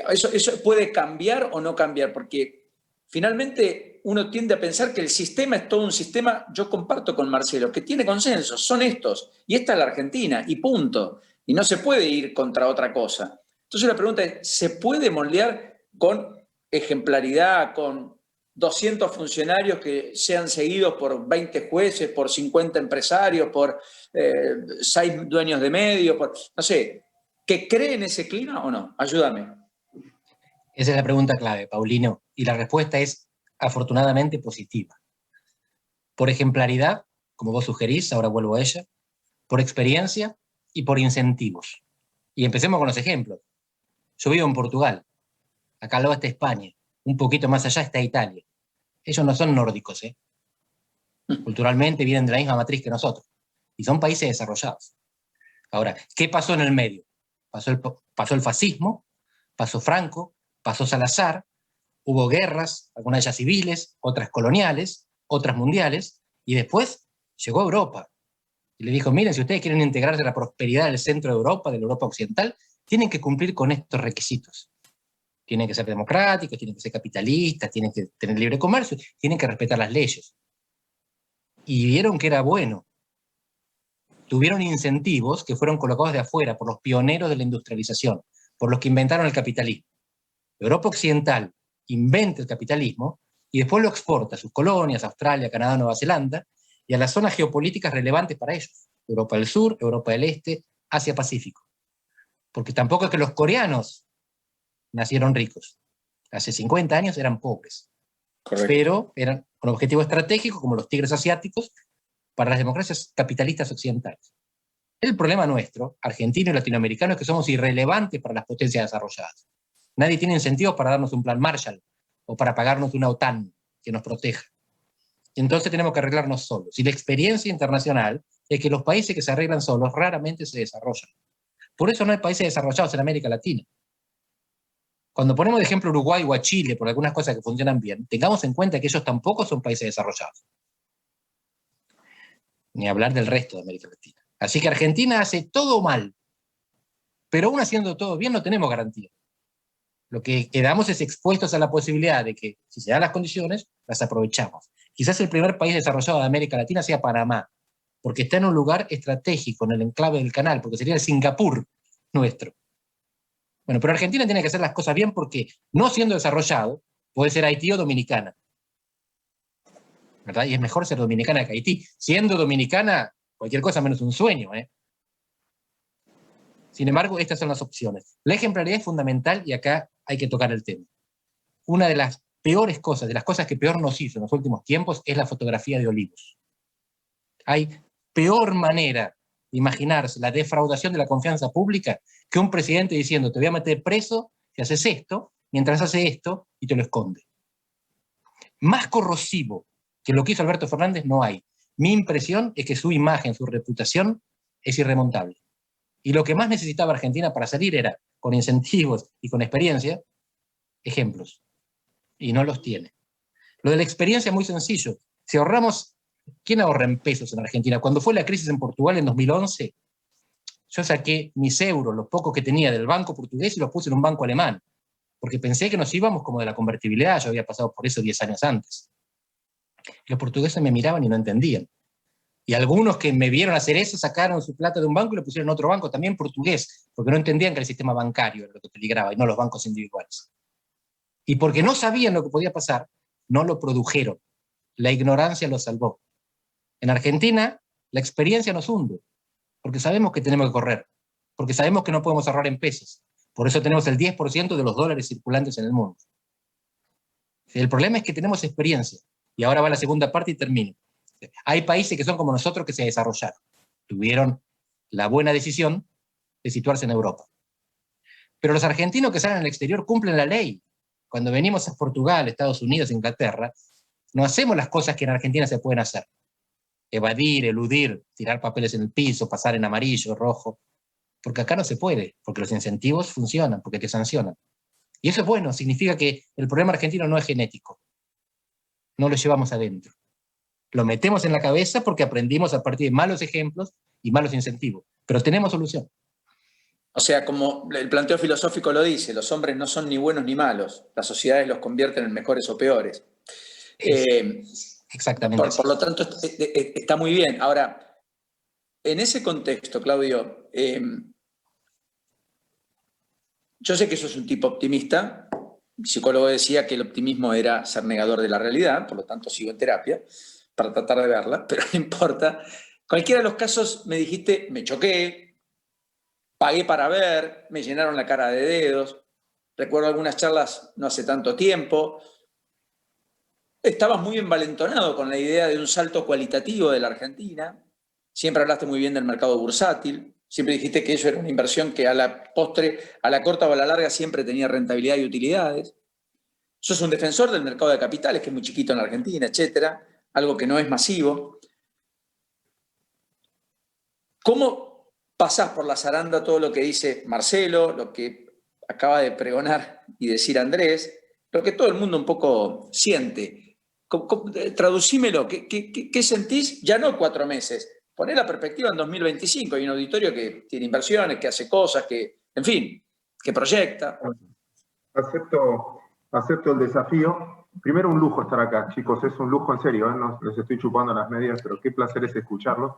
Speaker 2: eso puede cambiar o no cambiar, porque finalmente uno tiende a pensar que el sistema es todo un sistema, yo comparto con Marcelo, que tiene consensos, son estos, y esta es la Argentina, y punto. Y no se puede ir contra otra cosa. Entonces la pregunta es, ¿se puede moldear con ejemplaridad, con 200 funcionarios que sean seguidos por 20 jueces, por 50 empresarios, por 6 dueños de medios, no sé, que creen ese clima o no? Ayúdame.
Speaker 5: Esa es la pregunta clave, Paulino, y la respuesta es afortunadamente positiva. Por ejemplaridad, como vos sugerís, ahora vuelvo a ella, por experiencia y por incentivos. Y empecemos con los ejemplos. Yo vivo en Portugal, acá al lado está España, un poquito más allá está Italia. Ellos no son nórdicos, culturalmente vienen de la misma matriz que nosotros, y son países desarrollados. Ahora, ¿qué pasó en el medio? Pasó el fascismo, pasó Franco, pasó Salazar, hubo guerras, algunas de ellas civiles, otras coloniales, otras mundiales, y después llegó a Europa. Y le dijo, miren, si ustedes quieren integrarse a la prosperidad del centro de Europa, de la Europa occidental, tienen que cumplir con estos requisitos. Tienen que ser democráticos, tienen que ser capitalistas, tienen que tener libre comercio, tienen que respetar las leyes. Y vieron que era bueno. Tuvieron incentivos que fueron colocados de afuera por los pioneros de la industrialización, por los que inventaron el capitalismo. Europa occidental inventa el capitalismo y después lo exporta a sus colonias, Australia, Canadá, Nueva Zelanda, y a las zonas geopolíticas relevantes para ellos. Europa del Sur, Europa del Este, Asia-Pacífico. Porque tampoco es que los coreanos nacieron ricos. Hace 50 años eran pobres. Correcto. Pero eran con objetivo estratégico, como los tigres asiáticos, para las democracias capitalistas occidentales. El problema nuestro, argentino y latinoamericano, es que somos irrelevantes para las potencias desarrolladas. Nadie tiene incentivos para darnos un plan Marshall o para pagarnos una OTAN que nos proteja. Y entonces tenemos que arreglarnos solos. Y la experiencia internacional es que los países que se arreglan solos raramente se desarrollan. Por eso no hay países desarrollados en América Latina. Cuando ponemos de ejemplo Uruguay o a Chile por algunas cosas que funcionan bien, tengamos en cuenta que ellos tampoco son países desarrollados. Ni hablar del resto de América Latina. Así que Argentina hace todo mal, pero aún haciendo todo bien no tenemos garantía. Lo que quedamos es expuestos a la posibilidad de que, si se dan las condiciones, las aprovechamos. Quizás el primer país desarrollado de América Latina sea Panamá, porque está en un lugar estratégico, en el enclave del canal, porque sería el Singapur nuestro. Bueno, pero Argentina tiene que hacer las cosas bien porque, no siendo desarrollado, puede ser Haití o Dominicana. ¿Verdad? Y es mejor ser dominicana que Haití. Siendo dominicana, cualquier cosa menos un sueño, ¿eh? Sin embargo, estas son las opciones. La ejemplaridad es fundamental y acá hay que tocar el tema. Una de las peores cosas, de las cosas que peor nos hizo en los últimos tiempos, es la fotografía de Olivos. Hay peor manera de imaginarse la defraudación de la confianza pública que un presidente diciendo te voy a meter preso si haces esto, mientras hace esto y te lo esconde. Más corrosivo que lo que hizo Alberto Fernández no hay. Mi impresión es que su imagen, su reputación es irremontable. Y lo que más necesitaba Argentina para salir era, con incentivos y con experiencia, ejemplos. Y no los tiene. Lo de la experiencia es muy sencillo. Si ahorramos, ¿quién ahorra en pesos en Argentina? Cuando fue la crisis en Portugal en 2011, yo saqué mis euros, los pocos que tenía del banco portugués, y los puse en un banco alemán. Porque pensé que nos íbamos como de la convertibilidad, yo había pasado por eso 10 años antes. Los portugueses me miraban y no entendían. Y algunos que me vieron hacer eso sacaron su plata de un banco y lo pusieron en otro banco, también portugués, porque no entendían que el sistema bancario era lo que peligraba y no los bancos individuales. Y porque no sabían lo que podía pasar, no lo produjeron. La ignorancia los salvó. En Argentina, la experiencia nos hunde, porque sabemos que tenemos que correr, porque sabemos que no podemos ahorrar en pesos. Por eso tenemos el 10% de los dólares circulantes en el mundo. El problema es que tenemos experiencia. Y ahora va la segunda parte y termino. Hay países que son como nosotros que se desarrollaron. Tuvieron la buena decisión de situarse en Europa. Pero los argentinos que salen al exterior cumplen la ley. Cuando venimos a Portugal, Estados Unidos, Inglaterra, no hacemos las cosas que en Argentina se pueden hacer. Evadir, eludir, tirar papeles en el piso, pasar en amarillo, rojo. Porque acá no se puede, porque los incentivos funcionan, porque te sancionan. Y eso es bueno, significa que el problema argentino no es genético. No lo llevamos adentro. Lo metemos en la cabeza porque aprendimos a partir de malos ejemplos y malos incentivos. Pero tenemos solución.
Speaker 2: O sea, como el planteo filosófico lo dice, los hombres no son ni buenos ni malos. Las sociedades los convierten en mejores o peores.
Speaker 5: Exactamente.
Speaker 2: Por lo tanto, está muy bien. Ahora, en ese contexto, Claudio, yo sé que sos un tipo optimista. Mi psicólogo decía que el optimismo era ser negador de la realidad, por lo tanto sigo en terapia para tratar de verla, pero no importa. Cualquiera de los casos me dijiste, me choqué, pagué para ver, me llenaron la cara de dedos. Recuerdo algunas charlas no hace tanto tiempo. Estabas muy envalentonado con la idea de un salto cualitativo de la Argentina. Siempre hablaste muy bien del mercado bursátil. Siempre dijiste que eso era una inversión que a la postre, a la corta o a la larga, siempre tenía rentabilidad y utilidades. Sos un defensor del mercado de capitales, que es muy chiquito en la Argentina, etcétera, algo que no es masivo. ¿Cómo pasás por la zaranda todo lo que dice Marcelo, lo que acaba de pregonar y decir Andrés, lo que todo el mundo un poco siente? Traducímelo, ¿qué sentís? Ya no 4 meses. Poné la perspectiva en 2025. Hay un auditorio que tiene inversiones, que hace cosas, que, en fin, que proyecta.
Speaker 3: Acepto el desafío. Primero, un lujo estar acá, chicos. Es un lujo en serio, ¿eh? No les estoy chupando las medias, pero qué placer es escucharlos.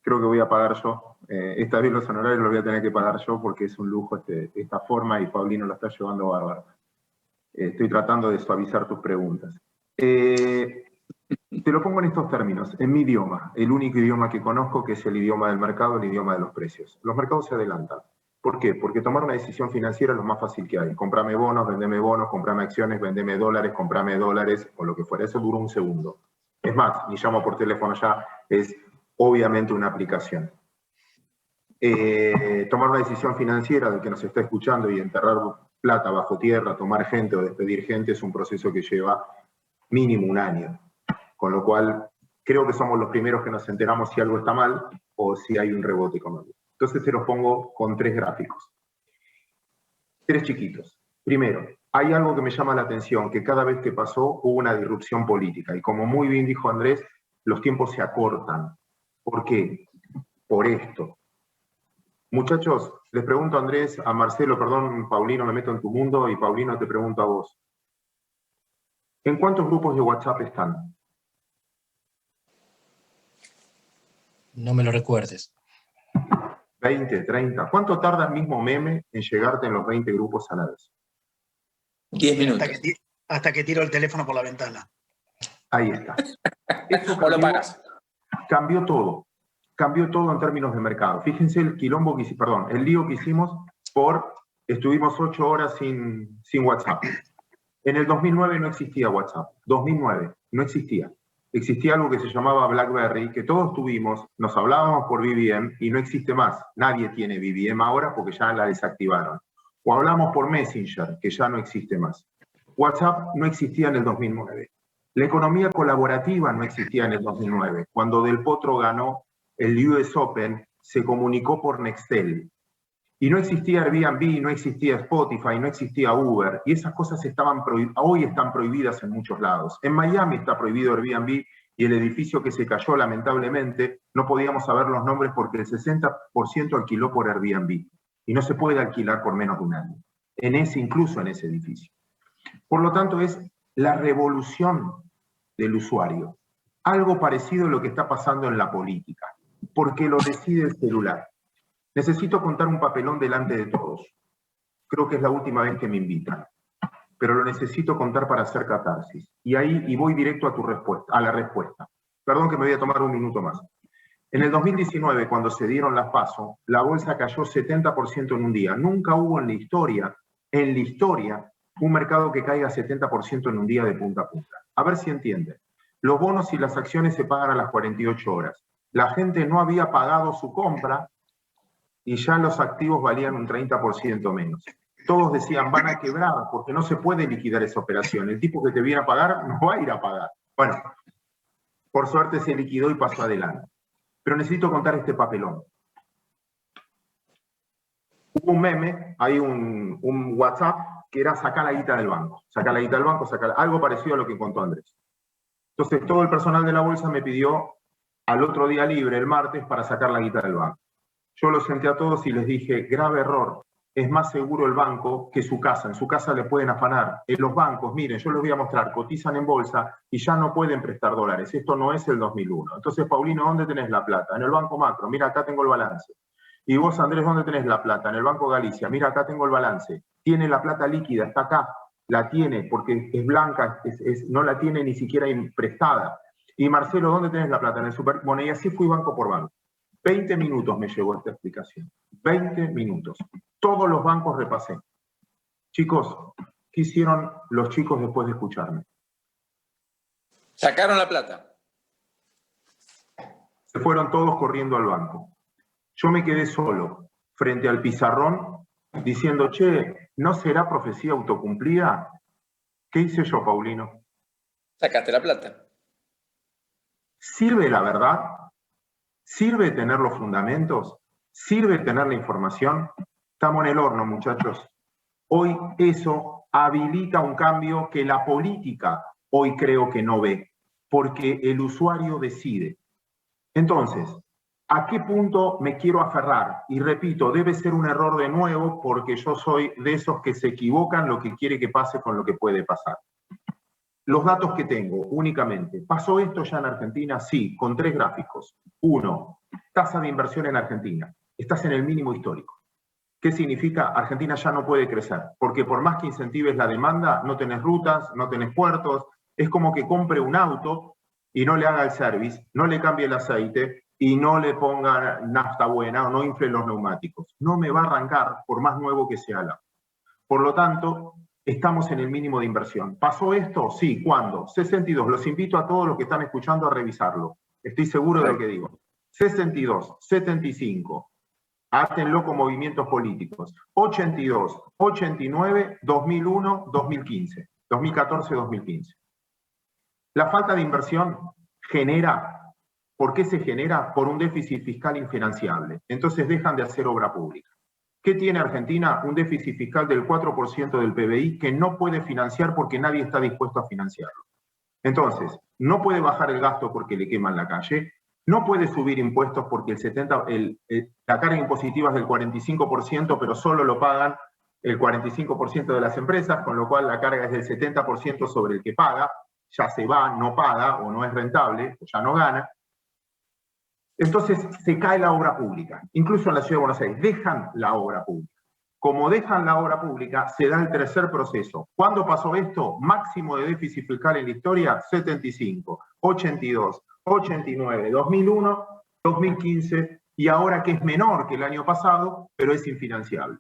Speaker 3: Creo que voy a pagar yo. Esta vez los honorarios los voy a tener que pagar yo porque es un lujo esta forma y Paulino lo está llevando bárbaro. Estoy tratando de suavizar tus preguntas. Te lo pongo en estos términos, en mi idioma, el único idioma que conozco, que es el idioma del mercado, el idioma de los precios. Los mercados se adelantan. ¿Por qué? Porque tomar una decisión financiera es lo más fácil que hay. Comprame bonos, comprame acciones, vendeme dólares, comprame dólares, o lo que fuera. Eso dura un segundo. Es más, ni llamo por teléfono ya, es obviamente una aplicación. tomar una decisión financiera del que nos está escuchando y enterrar plata bajo tierra, tomar gente o despedir gente es un proceso que lleva mínimo un año. Con lo cual, creo que somos los primeros que nos enteramos si algo está mal o si hay un rebote económico. Entonces se los pongo con 3 gráficos. 3 chiquitos. Primero, hay algo que me llama la atención, que cada vez que pasó hubo una disrupción política. Y como muy bien dijo Andrés, los tiempos se acortan. ¿Por qué? Por esto. Muchachos, les pregunto a Andrés, a Marcelo, perdón, Paulino, me meto en tu mundo, y Paulino te pregunto a vos. ¿En cuántos grupos de WhatsApp están?
Speaker 5: No me lo recuerdes.
Speaker 3: 20, 30. ¿Cuánto tarda el mismo meme en llegarte en los 20 grupos a la vez?
Speaker 2: 10 minutos.
Speaker 4: Hasta que tiro el teléfono por la ventana.
Speaker 3: Ahí está. Eso
Speaker 2: O lo pagas.
Speaker 3: Cambió todo en términos de mercado. Fíjense el quilombo que hicimos, perdón, el lío que hicimos estuvimos 8 horas sin WhatsApp. En el 2009 no existía WhatsApp. 2009 no existía. Existía algo que se llamaba BlackBerry, que todos tuvimos, nos hablábamos por BBM y no existe más. Nadie tiene BBM ahora porque ya la desactivaron. O hablamos por Messenger, que ya no existe más. WhatsApp no existía en el 2009. La economía colaborativa no existía en el 2009. Cuando Del Potro ganó el US Open, se comunicó por Nextel. Y no existía Airbnb, no existía Spotify, no existía Uber. Y esas cosas hoy están prohibidas en muchos lados. En Miami está prohibido Airbnb y el edificio que se cayó, lamentablemente, no podíamos saber los nombres porque el 60% alquiló por Airbnb. Y no se puede alquilar por menos de un año. Incluso en ese edificio. Por lo tanto, es la revolución del usuario. Algo parecido a lo que está pasando en la política, porque lo decide el celular. Necesito contar un papelón delante de todos. Creo que es la última vez que me invitan, pero lo necesito contar para hacer catarsis. Y voy directo a la respuesta. Perdón que me voy a tomar un minuto más. En el 2019, cuando se dieron las PASO, la bolsa cayó 70% en un día. Nunca hubo en la historia, un mercado que caiga 70% en un día de punta a punta. A ver si entienden. Los bonos y las acciones se pagan a las 48 horas. La gente no había pagado su compra y ya los activos valían un 30% menos. Todos decían, van a quebrar porque no se puede liquidar esa operación. El tipo que te viene a pagar no va a ir a pagar. Bueno, por suerte se liquidó y pasó adelante. Pero necesito contar este papelón. Hubo un meme, hay un WhatsApp que era sacar la guita del banco. Sacar la guita del banco, algo parecido a lo que contó Andrés. Entonces todo el personal de la bolsa me pidió al otro día libre, el martes, para sacar la guita del banco. Yo los senté a todos y les dije, grave error, es más seguro el banco que su casa. En su casa le pueden afanar. En los bancos, miren, yo les voy a mostrar, cotizan en bolsa y ya no pueden prestar dólares. Esto no es el 2001. Entonces, Paulino, ¿dónde tenés la plata? En el Banco Macro. Mira, acá tengo el balance. Y vos, Andrés, ¿dónde tenés la plata? En el Banco Galicia. Mira, acá tengo el balance. Tiene la plata líquida, está acá. La tiene porque es blanca, no la tiene ni siquiera prestada. Y Marcelo, ¿dónde tenés la plata? En el Super... Bueno, y así fui banco por banco. 20 minutos me llevó esta explicación. 20 minutos. Todos los bancos repasé. Chicos, ¿qué hicieron los chicos después de escucharme?
Speaker 2: Sacaron la plata.
Speaker 3: Se fueron todos corriendo al banco. Yo me quedé solo, frente al pizarrón, diciendo, che, ¿no será profecía autocumplida? ¿Qué hice yo, Paulino?
Speaker 2: Sacaste la plata.
Speaker 3: ¿Sirve la verdad? ¿Sirve tener los fundamentos? ¿Sirve tener la información? Estamos en el horno, muchachos. Hoy eso habilita un cambio que la política hoy creo que no ve, porque el usuario decide. Entonces, ¿a qué punto me quiero aferrar? Y repito, debe ser un error de nuevo, porque yo soy de esos que se equivocan lo que quiere que pase con lo que puede pasar. Los datos que tengo, únicamente. ¿Pasó esto ya en Argentina? Sí, con 3 gráficos. 1, tasa de inversión en Argentina. Estás en el mínimo histórico. ¿Qué significa? Argentina ya no puede crecer, porque por más que incentives la demanda, no tenés rutas, no tenés puertos. Es como que compre un auto y no le haga el service, no le cambie el aceite y no le ponga nafta buena o no infle los neumáticos. No me va a arrancar por más nuevo que sea el auto. Por lo tanto, estamos en el mínimo de inversión. ¿Pasó esto? Sí. ¿Cuándo? 62. Los invito a todos los que están escuchando a revisarlo. Estoy seguro de lo que digo. 62, 75, Hácenlo con movimientos políticos. 82, 89, 2001, 2015. 2014, 2015. La falta de inversión genera, ¿por qué se genera? Por un déficit fiscal infinanciable. Entonces dejan de hacer obra pública. ¿Qué tiene Argentina? Un déficit fiscal del 4% del PBI que no puede financiar porque nadie está dispuesto a financiarlo. Entonces, no puede bajar el gasto porque le queman la calle, no puede subir impuestos porque la carga impositiva es del 45%, pero solo lo pagan el 45% de las empresas, con lo cual la carga es del 70% sobre el que paga, ya se va, no paga o no es rentable, o ya no gana. Entonces se cae la obra pública, incluso en la Ciudad de Buenos Aires, dejan la obra pública. Como dejan la obra pública, se da el tercer proceso. ¿Cuándo pasó esto? Máximo de déficit fiscal en la historia, 75, 82, 89, 2001, 2015, y ahora que es menor que el año pasado, pero es infinanciable.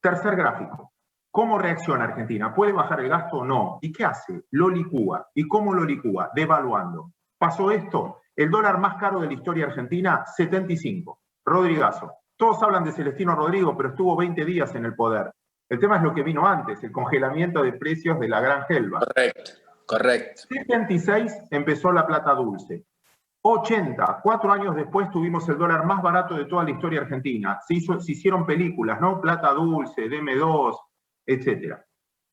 Speaker 3: Tercer gráfico. ¿Cómo reacciona Argentina? ¿Puede bajar el gasto o no? ¿Y qué hace? Lo licúa. ¿Y cómo lo licúa? Devaluando. Pasó esto, el dólar más caro de la historia argentina, 75. Rodrigazo. Todos hablan de Celestino Rodrigo, pero estuvo 20 días en el poder. El tema es lo que vino antes, el congelamiento de precios de la Gran Gelba.
Speaker 2: Correcto, correcto.
Speaker 3: 76 empezó la plata dulce. 80, 4 años después tuvimos el dólar más barato de toda la historia argentina. Se hicieron películas, ¿no? Plata dulce, DM2, etc.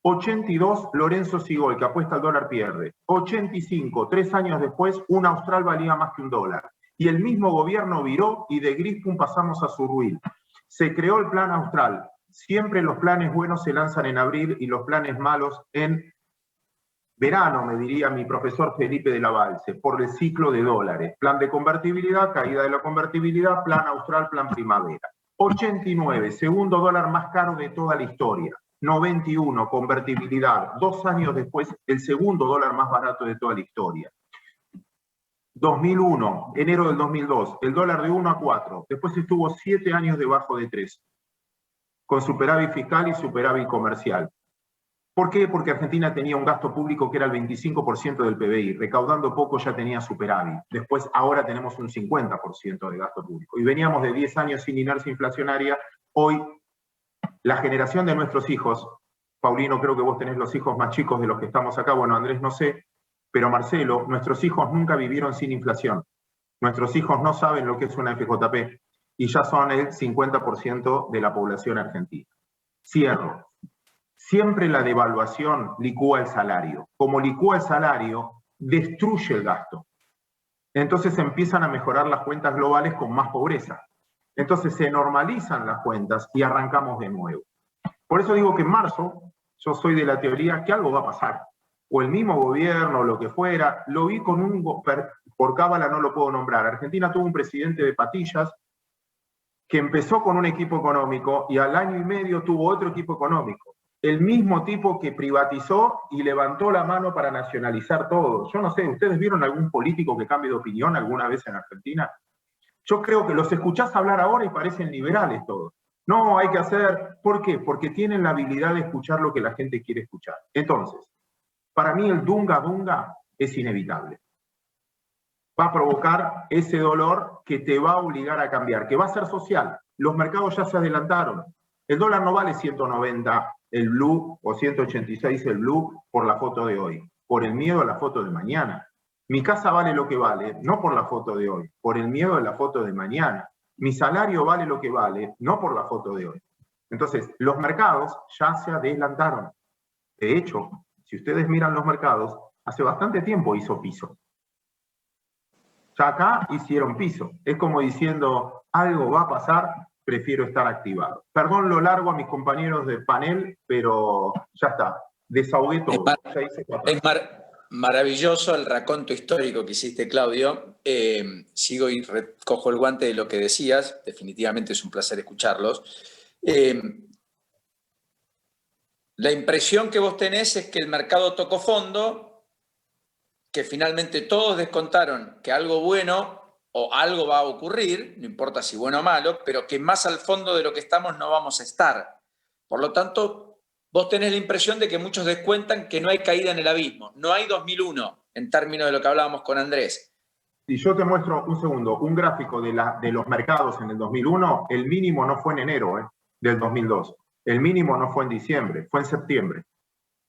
Speaker 3: 82, Lorenzo Sigol, que apuesta al dólar pierde. 85, 3 años después, un austral valía más que un dólar. Y el mismo gobierno viró y de gris pum pasamos a Surruil. Se creó el plan austral. Siempre los planes buenos se lanzan en abril y los planes malos en verano, me diría mi profesor Felipe de la Balse, por el ciclo de dólares. Plan de convertibilidad, caída de la convertibilidad, plan austral, plan primavera. 89, segundo dólar más caro de toda la historia. 91, convertibilidad. 2 años después, el segundo dólar más barato de toda la historia. 2001, enero del 2002, el dólar de 1 a 4. Después estuvo 7 años debajo de 3, con superávit fiscal y superávit comercial. ¿Por qué? Porque Argentina tenía un gasto público que era el 25% del PBI, recaudando poco ya tenía superávit. Después, ahora tenemos un 50% de gasto público. Y veníamos de 10 años sin inercia inflacionaria. Hoy, la generación de nuestros hijos, Paulino, creo que vos tenés los hijos más chicos de los que estamos acá, bueno, Andrés no sé, pero Marcelo, nuestros hijos nunca vivieron sin inflación. Nuestros hijos no saben lo que es una FJP y ya son el 50% de la población argentina. Cierro. Siempre la devaluación licúa el salario. Como licúa el salario, destruye el gasto. Entonces empiezan a mejorar las cuentas globales con más pobreza. Entonces se normalizan las cuentas y arrancamos de nuevo. Por eso digo que en marzo, yo soy de la teoría que algo va a pasar. O el mismo gobierno, o lo que fuera, lo vi con un, por cábala no lo puedo nombrar. Argentina tuvo un presidente de patillas que empezó con un equipo económico y al año y medio tuvo otro equipo económico. El mismo tipo que privatizó y levantó la mano para nacionalizar todo. Yo no sé, ¿ustedes vieron algún político que cambie de opinión alguna vez en Argentina? Yo creo que los escuchás hablar ahora y parecen liberales todos. No, hay que hacer... ¿Por qué? Porque tienen la habilidad de escuchar lo que la gente quiere escuchar. Entonces, para mí el dunga-dunga es inevitable. Va a provocar ese dolor que te va a obligar a cambiar, que va a ser social. Los mercados ya se adelantaron. El dólar no vale 190 el blue o 186 el blue por la foto de hoy, por el miedo a la foto de mañana. Mi casa vale lo que vale, no por la foto de hoy, por el miedo a la foto de mañana. Mi salario vale lo que vale, no por la foto de hoy. Entonces, los mercados ya se adelantaron. De hecho, si ustedes miran los mercados, hace bastante tiempo hizo piso. Ya acá hicieron piso. Es como diciendo, algo va a pasar, prefiero estar activado. Perdón lo largo a mis compañeros del panel, pero ya está. Desahogué todo.
Speaker 2: Es maravilloso el raconto histórico que hiciste, Claudio. Sigo y recojo el guante de lo que decías. Definitivamente es un placer escucharlos. La impresión que vos tenés es que el mercado tocó fondo, que finalmente todos descontaron que algo bueno o algo va a ocurrir, no importa si bueno o malo, pero que más al fondo de lo que estamos no vamos a estar. Por lo tanto, vos tenés la impresión de que muchos descuentan que no hay caída en el abismo. No hay 2001, en términos de lo que hablábamos con Andrés.
Speaker 3: Si yo te muestro un segundo, un gráfico de los mercados en el 2001, el mínimo no fue en enero del 2002. El mínimo no fue en diciembre, fue en septiembre.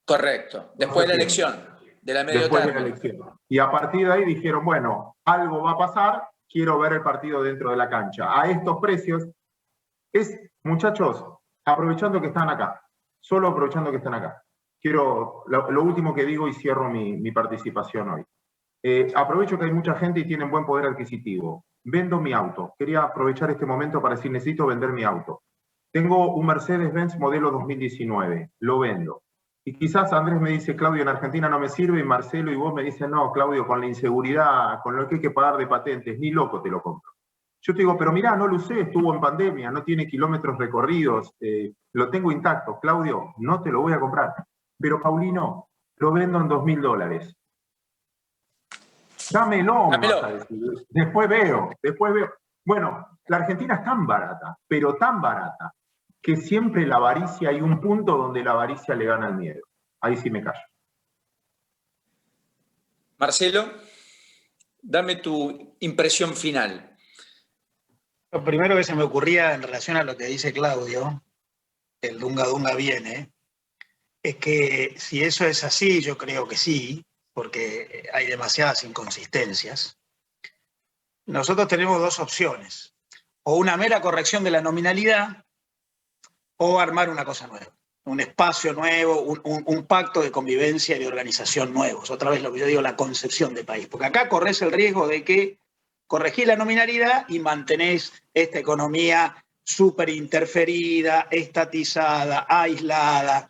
Speaker 2: Correcto. Después de la elección, de la medio
Speaker 3: Después de
Speaker 2: término.
Speaker 3: la elección. Y a partir de ahí dijeron, bueno, algo va a pasar, quiero ver el partido dentro de la cancha. A estos precios, muchachos, aprovechando que están acá, solo aprovechando que están acá. Quiero, lo último que digo y cierro mi participación hoy. Aprovecho que hay mucha gente y tienen buen poder adquisitivo. Vendo mi auto. Quería aprovechar este momento para decir, necesito vender mi auto. Tengo un Mercedes-Benz modelo 2019, lo vendo. Y quizás Andrés me dice, Claudio, en Argentina no me sirve, y Marcelo y vos me dicen, no, Claudio, con la inseguridad, con lo que hay que pagar de patentes, ni loco te lo compro. Yo te digo, pero mirá, no lo usé, estuvo en pandemia, no tiene kilómetros recorridos, lo tengo intacto. Claudio, no te lo voy a comprar. Pero Paulino, lo vendo en $2.000. Dámelo, me vas a decir. Después veo. Bueno, la Argentina es tan barata, pero tan barata, que siempre la avaricia, hay un punto donde la avaricia le gana al miedo. Ahí sí me callo.
Speaker 2: Marcelo, dame tu impresión final.
Speaker 4: Lo primero que se me ocurría en relación a lo que dice Claudio, el Dunga Dunga viene, es que si eso es así, yo creo que sí, porque hay demasiadas inconsistencias. Nosotros tenemos dos opciones, o una mera corrección de la nominalidad, o armar una cosa nueva, un espacio nuevo, un pacto de convivencia y de organización nuevos. Otra vez lo que yo digo, la concepción de país. Porque acá corres el riesgo de que corregís la nominalidad y mantenés esta economía súper interferida, estatizada, aislada,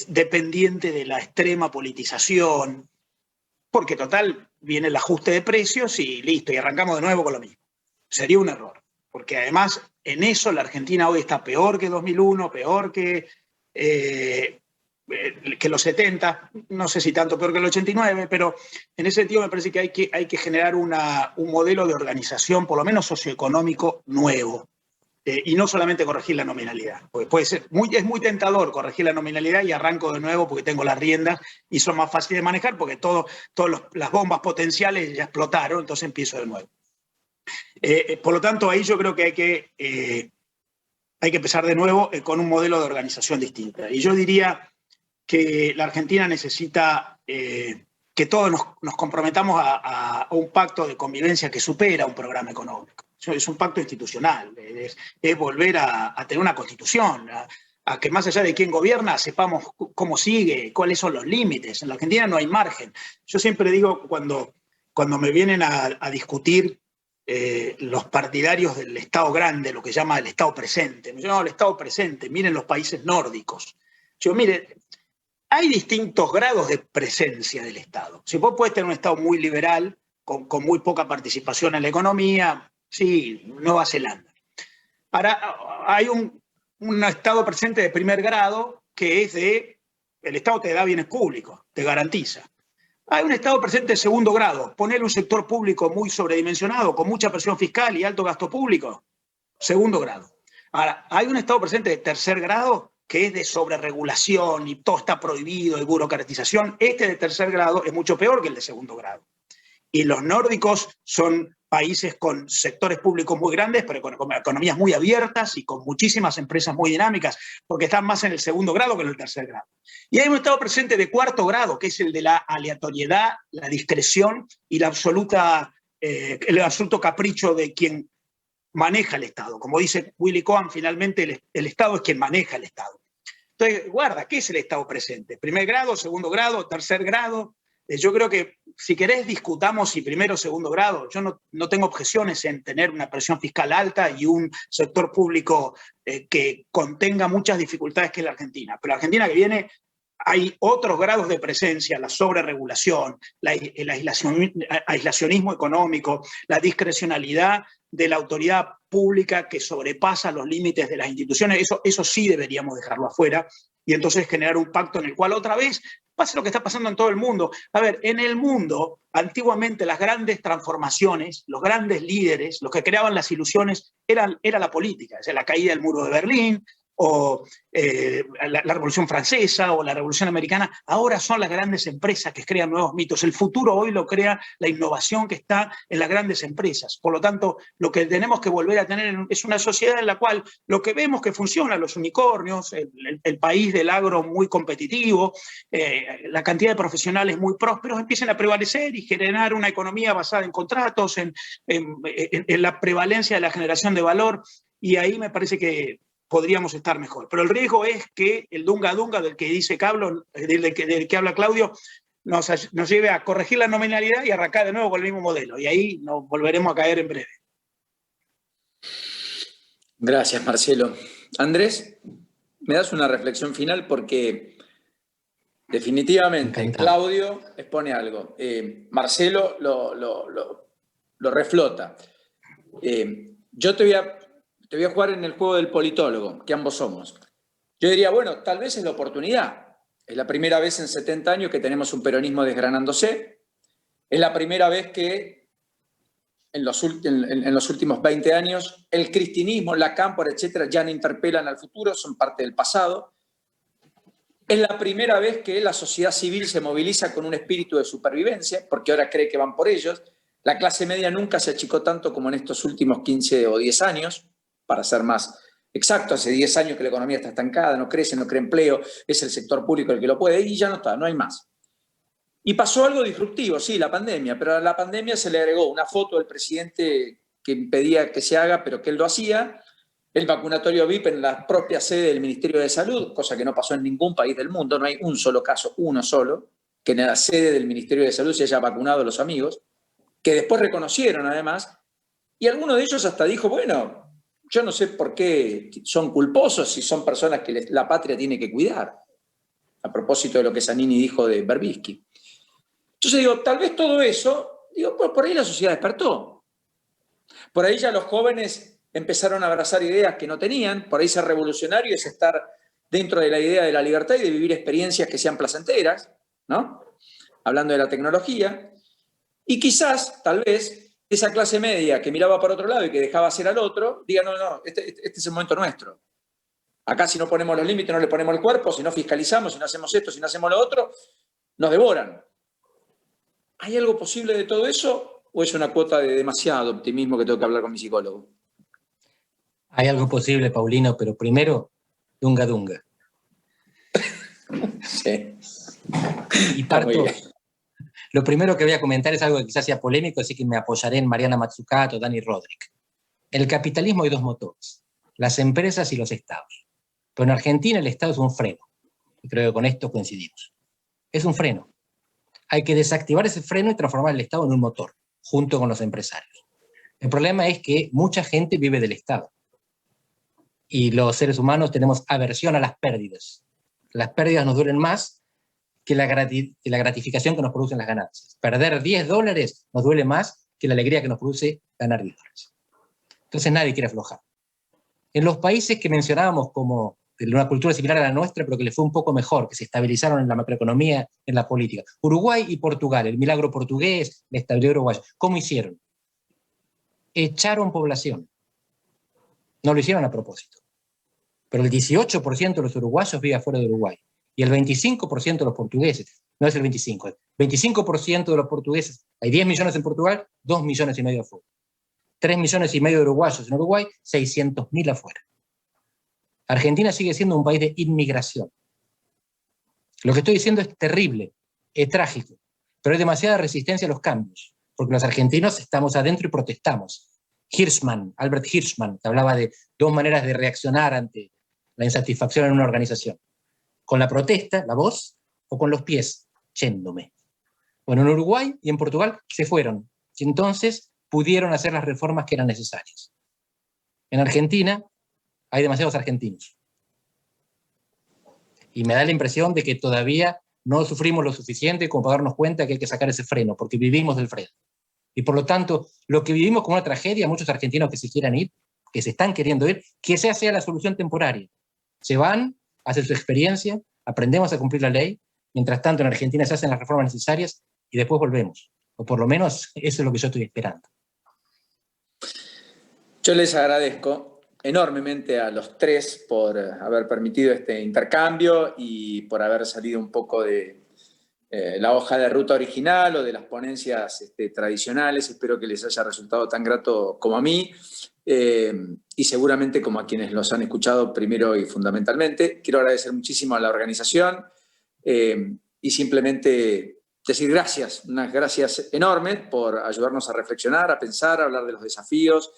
Speaker 4: dependiente de la extrema politización, porque total viene el ajuste de precios y listo, y arrancamos de nuevo con lo mismo. Sería un error, porque además en eso la Argentina hoy está peor que 2001, peor que los 70, no sé si tanto peor que el 89, pero en ese sentido me parece que hay que generar un modelo de organización, por lo menos socioeconómico, nuevo. Y no solamente corregir la nominalidad, porque puede ser es muy tentador corregir la nominalidad y arranco de nuevo porque tengo las riendas y son más fáciles de manejar porque todas las bombas potenciales ya explotaron, entonces empiezo de nuevo. Por lo tanto, ahí yo creo que hay que empezar de nuevo con un modelo de organización distinta. Y yo diría que la Argentina necesita que todos nos comprometamos a un pacto de convivencia que supera un programa económico. Es un pacto institucional, es volver a tener una constitución, a que más allá de quién gobierna sepamos cómo sigue, cuáles son los límites. En la Argentina no hay margen. Yo siempre digo, cuando me vienen a discutir los partidarios del Estado grande, lo que llama el Estado presente, me llamo el Estado presente, miren los países nórdicos. Yo, mire, hay distintos grados de presencia del Estado. Si vos podés tener un Estado muy liberal, con muy poca participación en la economía, sí, Nueva Zelanda. Ahora, hay un Estado presente de primer grado que es el Estado te da bienes públicos, te garantiza. Hay un Estado presente de segundo grado, poner un sector público muy sobredimensionado, con mucha presión fiscal y alto gasto público, segundo grado. Ahora, hay un Estado presente de tercer grado que es de sobreregulación y todo está prohibido y burocratización. Este de tercer grado es mucho peor que el de segundo grado. Y los nórdicos son países con sectores públicos muy grandes, pero con economías muy abiertas y con muchísimas empresas muy dinámicas, porque están más en el segundo grado que en el tercer grado. Y hay un Estado presente de cuarto grado, que es el de la aleatoriedad, la discreción y el absoluto capricho de quien maneja el Estado. Como dice Willy Cohen, finalmente el Estado es quien maneja el Estado. Entonces, guarda, ¿qué es el Estado presente? ¿Primer grado, segundo grado, tercer grado? Yo creo que si querés discutamos si primero o segundo grado. Yo no tengo objeciones en tener una presión fiscal alta y un sector público que contenga muchas dificultades que es la Argentina. Pero la Argentina que viene hay otros grados de presencia, la sobreregulación, el aislacionismo económico, la discrecionalidad de la autoridad pública que sobrepasa los límites de las instituciones. Eso sí deberíamos dejarlo afuera y entonces generar un pacto en el cual otra vez pase lo que está pasando en todo el mundo. A ver, en el mundo, antiguamente las grandes transformaciones, los grandes líderes, los que creaban las ilusiones, era la política. Es la caída del muro de Berlín, o la Revolución Francesa o la Revolución Americana, ahora son las grandes empresas que crean nuevos mitos. El futuro hoy lo crea la innovación que está en las grandes empresas. Por lo tanto, lo que tenemos que volver a tener es una sociedad en la cual lo que vemos que funciona, los unicornios, el país del agro muy competitivo, la cantidad de profesionales muy prósperos empiecen a prevalecer y generar una economía basada en contratos, en la prevalencia de la generación de valor, y ahí me parece que podríamos estar mejor. Pero el riesgo es que el dunga-dunga del que dice del que habla Claudio nos lleve a corregir la nominalidad y arrancar de nuevo con el mismo modelo. Y ahí nos volveremos a caer en breve.
Speaker 2: Gracias, Marcelo. Andrés, ¿me das una reflexión final? Porque definitivamente Claudio expone algo. Marcelo lo reflota. Yo te voy a jugar en el juego del politólogo, que ambos somos. Yo diría, bueno, tal vez es la oportunidad. Es la primera vez en 70 años que tenemos un peronismo desgranándose. Es la primera vez que en los últimos 20 años el cristinismo, la cámpora, etcétera, ya no interpelan al futuro, son parte del pasado. Es la primera vez que la sociedad civil se moviliza con un espíritu de supervivencia, porque ahora cree que van por ellos. La clase media nunca se achicó tanto como en estos últimos 15 o 10 años, para ser más exacto. Hace 10 años que la economía está estancada, no crece, no crea empleo, es el sector público el que lo puede, y ya no está, no hay más. Y pasó algo disruptivo, sí, la pandemia, pero a la pandemia se le agregó una foto del presidente que impedía que se haga, pero que él lo hacía, el vacunatorio VIP en la propia sede del Ministerio de Salud, cosa que no pasó en ningún país del mundo, no hay un solo caso, uno solo, que en la sede del Ministerio de Salud se haya vacunado a los amigos, que después reconocieron además, y alguno de ellos hasta dijo, bueno, yo no sé por qué son culposos si son personas que la patria tiene que cuidar, a propósito de lo que Zanini dijo de Berbisky. Entonces digo, tal vez todo eso, digo, pues por ahí la sociedad despertó. Por ahí ya los jóvenes empezaron a abrazar ideas que no tenían, por ahí ser revolucionario es estar dentro de la idea de la libertad y de vivir experiencias que sean placenteras, ¿no? Hablando de la tecnología. Y quizás, tal vez, esa clase media que miraba para otro lado y que dejaba hacer al otro, diga, no, este es el momento nuestro. Acá si no ponemos los límites, no le ponemos el cuerpo, si no fiscalizamos, si no hacemos esto, si no hacemos lo otro, nos devoran. ¿Hay algo posible de todo eso o es una cuota de demasiado optimismo que tengo que hablar con mi psicólogo?
Speaker 5: Hay algo posible, Paulino, pero primero, dunga dunga.
Speaker 2: Sí.
Speaker 5: Y parto. Lo primero que voy a comentar es algo que quizás sea polémico, así que me apoyaré en Mariana Mazzucato o Dani Rodrik. En el capitalismo hay dos motores, las empresas y los estados. Pero en Argentina el Estado es un freno. Y creo que con esto coincidimos. Es un freno. Hay que desactivar ese freno y transformar el Estado en un motor, junto con los empresarios. El problema es que mucha gente vive del Estado. Y los seres humanos tenemos aversión a las pérdidas. Las pérdidas nos duelen más que la gratificación que nos producen las ganancias. Perder $10 nos duele más que la alegría que nos produce ganar $10. Entonces nadie quiere aflojar. En los países que mencionábamos como de una cultura similar a la nuestra, pero que le fue un poco mejor, que se estabilizaron en la macroeconomía, en la política, Uruguay y Portugal, el milagro portugués, la estabilidad uruguaya, ¿cómo hicieron? Echaron población. No lo hicieron a propósito. Pero el 18% de los uruguayos vive afuera de Uruguay. Y el 25% de los portugueses, no es el 25%, el 25% de los portugueses, hay 10 millones en Portugal, 2,5 millones afuera. 3,5 millones de uruguayos en Uruguay, 600.000 afuera. Argentina sigue siendo un país de inmigración. Lo que estoy diciendo es terrible, es trágico, pero hay demasiada resistencia a los cambios, porque los argentinos estamos adentro y protestamos. Albert Hirschman, que hablaba de dos maneras de reaccionar ante la insatisfacción en una organización. Con la protesta, la voz, o con los pies, yéndome. Bueno, en Uruguay y en Portugal se fueron, y entonces pudieron hacer las reformas que eran necesarias. En Argentina hay demasiados argentinos. Y me da la impresión de que todavía no sufrimos lo suficiente como para darnos cuenta que hay que sacar ese freno, porque vivimos del freno. Y por lo tanto, lo que vivimos como una tragedia, muchos argentinos que se quieran ir, que se están queriendo ir, que esa sea la solución temporaria. Se van, hacen su experiencia, aprendemos a cumplir la ley, mientras tanto en Argentina se hacen las reformas necesarias y después volvemos. O por lo menos eso es lo que yo estoy esperando.
Speaker 2: Yo les agradezco, enormemente a los tres por haber permitido este intercambio y por haber salido un poco de la hoja de ruta original o de las ponencias tradicionales. Espero que les haya resultado tan grato como a mí y seguramente como a quienes los han escuchado primero y fundamentalmente. Quiero agradecer muchísimo a la organización y simplemente decir gracias, unas gracias enormes por ayudarnos a reflexionar, a pensar, a hablar de los desafíos,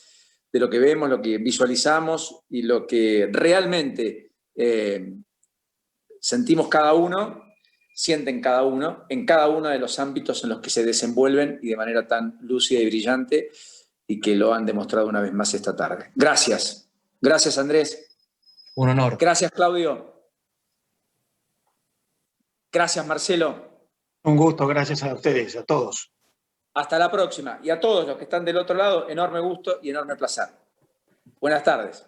Speaker 2: de lo que vemos, lo que visualizamos y lo que realmente sentimos cada uno, sienten cada uno, en cada uno de los ámbitos en los que se desenvuelven y de manera tan lúcida y brillante, y que lo han demostrado una vez más esta tarde. Gracias. Gracias, Andrés.
Speaker 5: Un honor.
Speaker 2: Gracias, Claudio. Gracias, Marcelo.
Speaker 4: Un gusto, gracias a ustedes, a todos.
Speaker 2: Hasta la próxima. Y a todos los que están del otro lado, enorme gusto y enorme placer. Buenas tardes.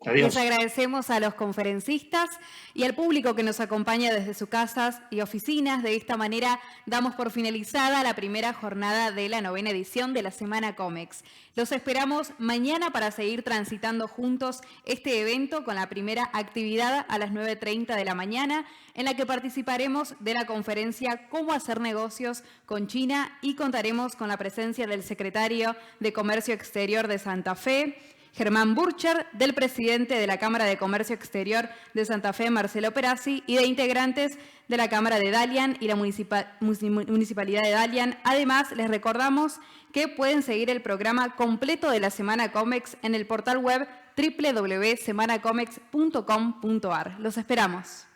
Speaker 4: Adiós.
Speaker 1: Les agradecemos a los conferencistas y al público que nos acompaña desde sus casas y oficinas. De esta manera damos por finalizada la primera jornada de la 9ª edición de la Semana Comex. Los esperamos mañana para seguir transitando juntos este evento con la primera actividad a las 9:30 de la mañana, en la que participaremos de la conferencia Cómo hacer negocios con China y contaremos con la presencia del secretario de Comercio Exterior de Santa Fe, Germán Burcher, del presidente de la Cámara de Comercio Exterior de Santa Fe, Marcelo Perazzi, y de integrantes de la Cámara de Dalian y la Municipalidad de Dalian. Además, les recordamos que pueden seguir el programa completo de la Semana Comex en el portal web www.semanacomex.com.ar. Los esperamos.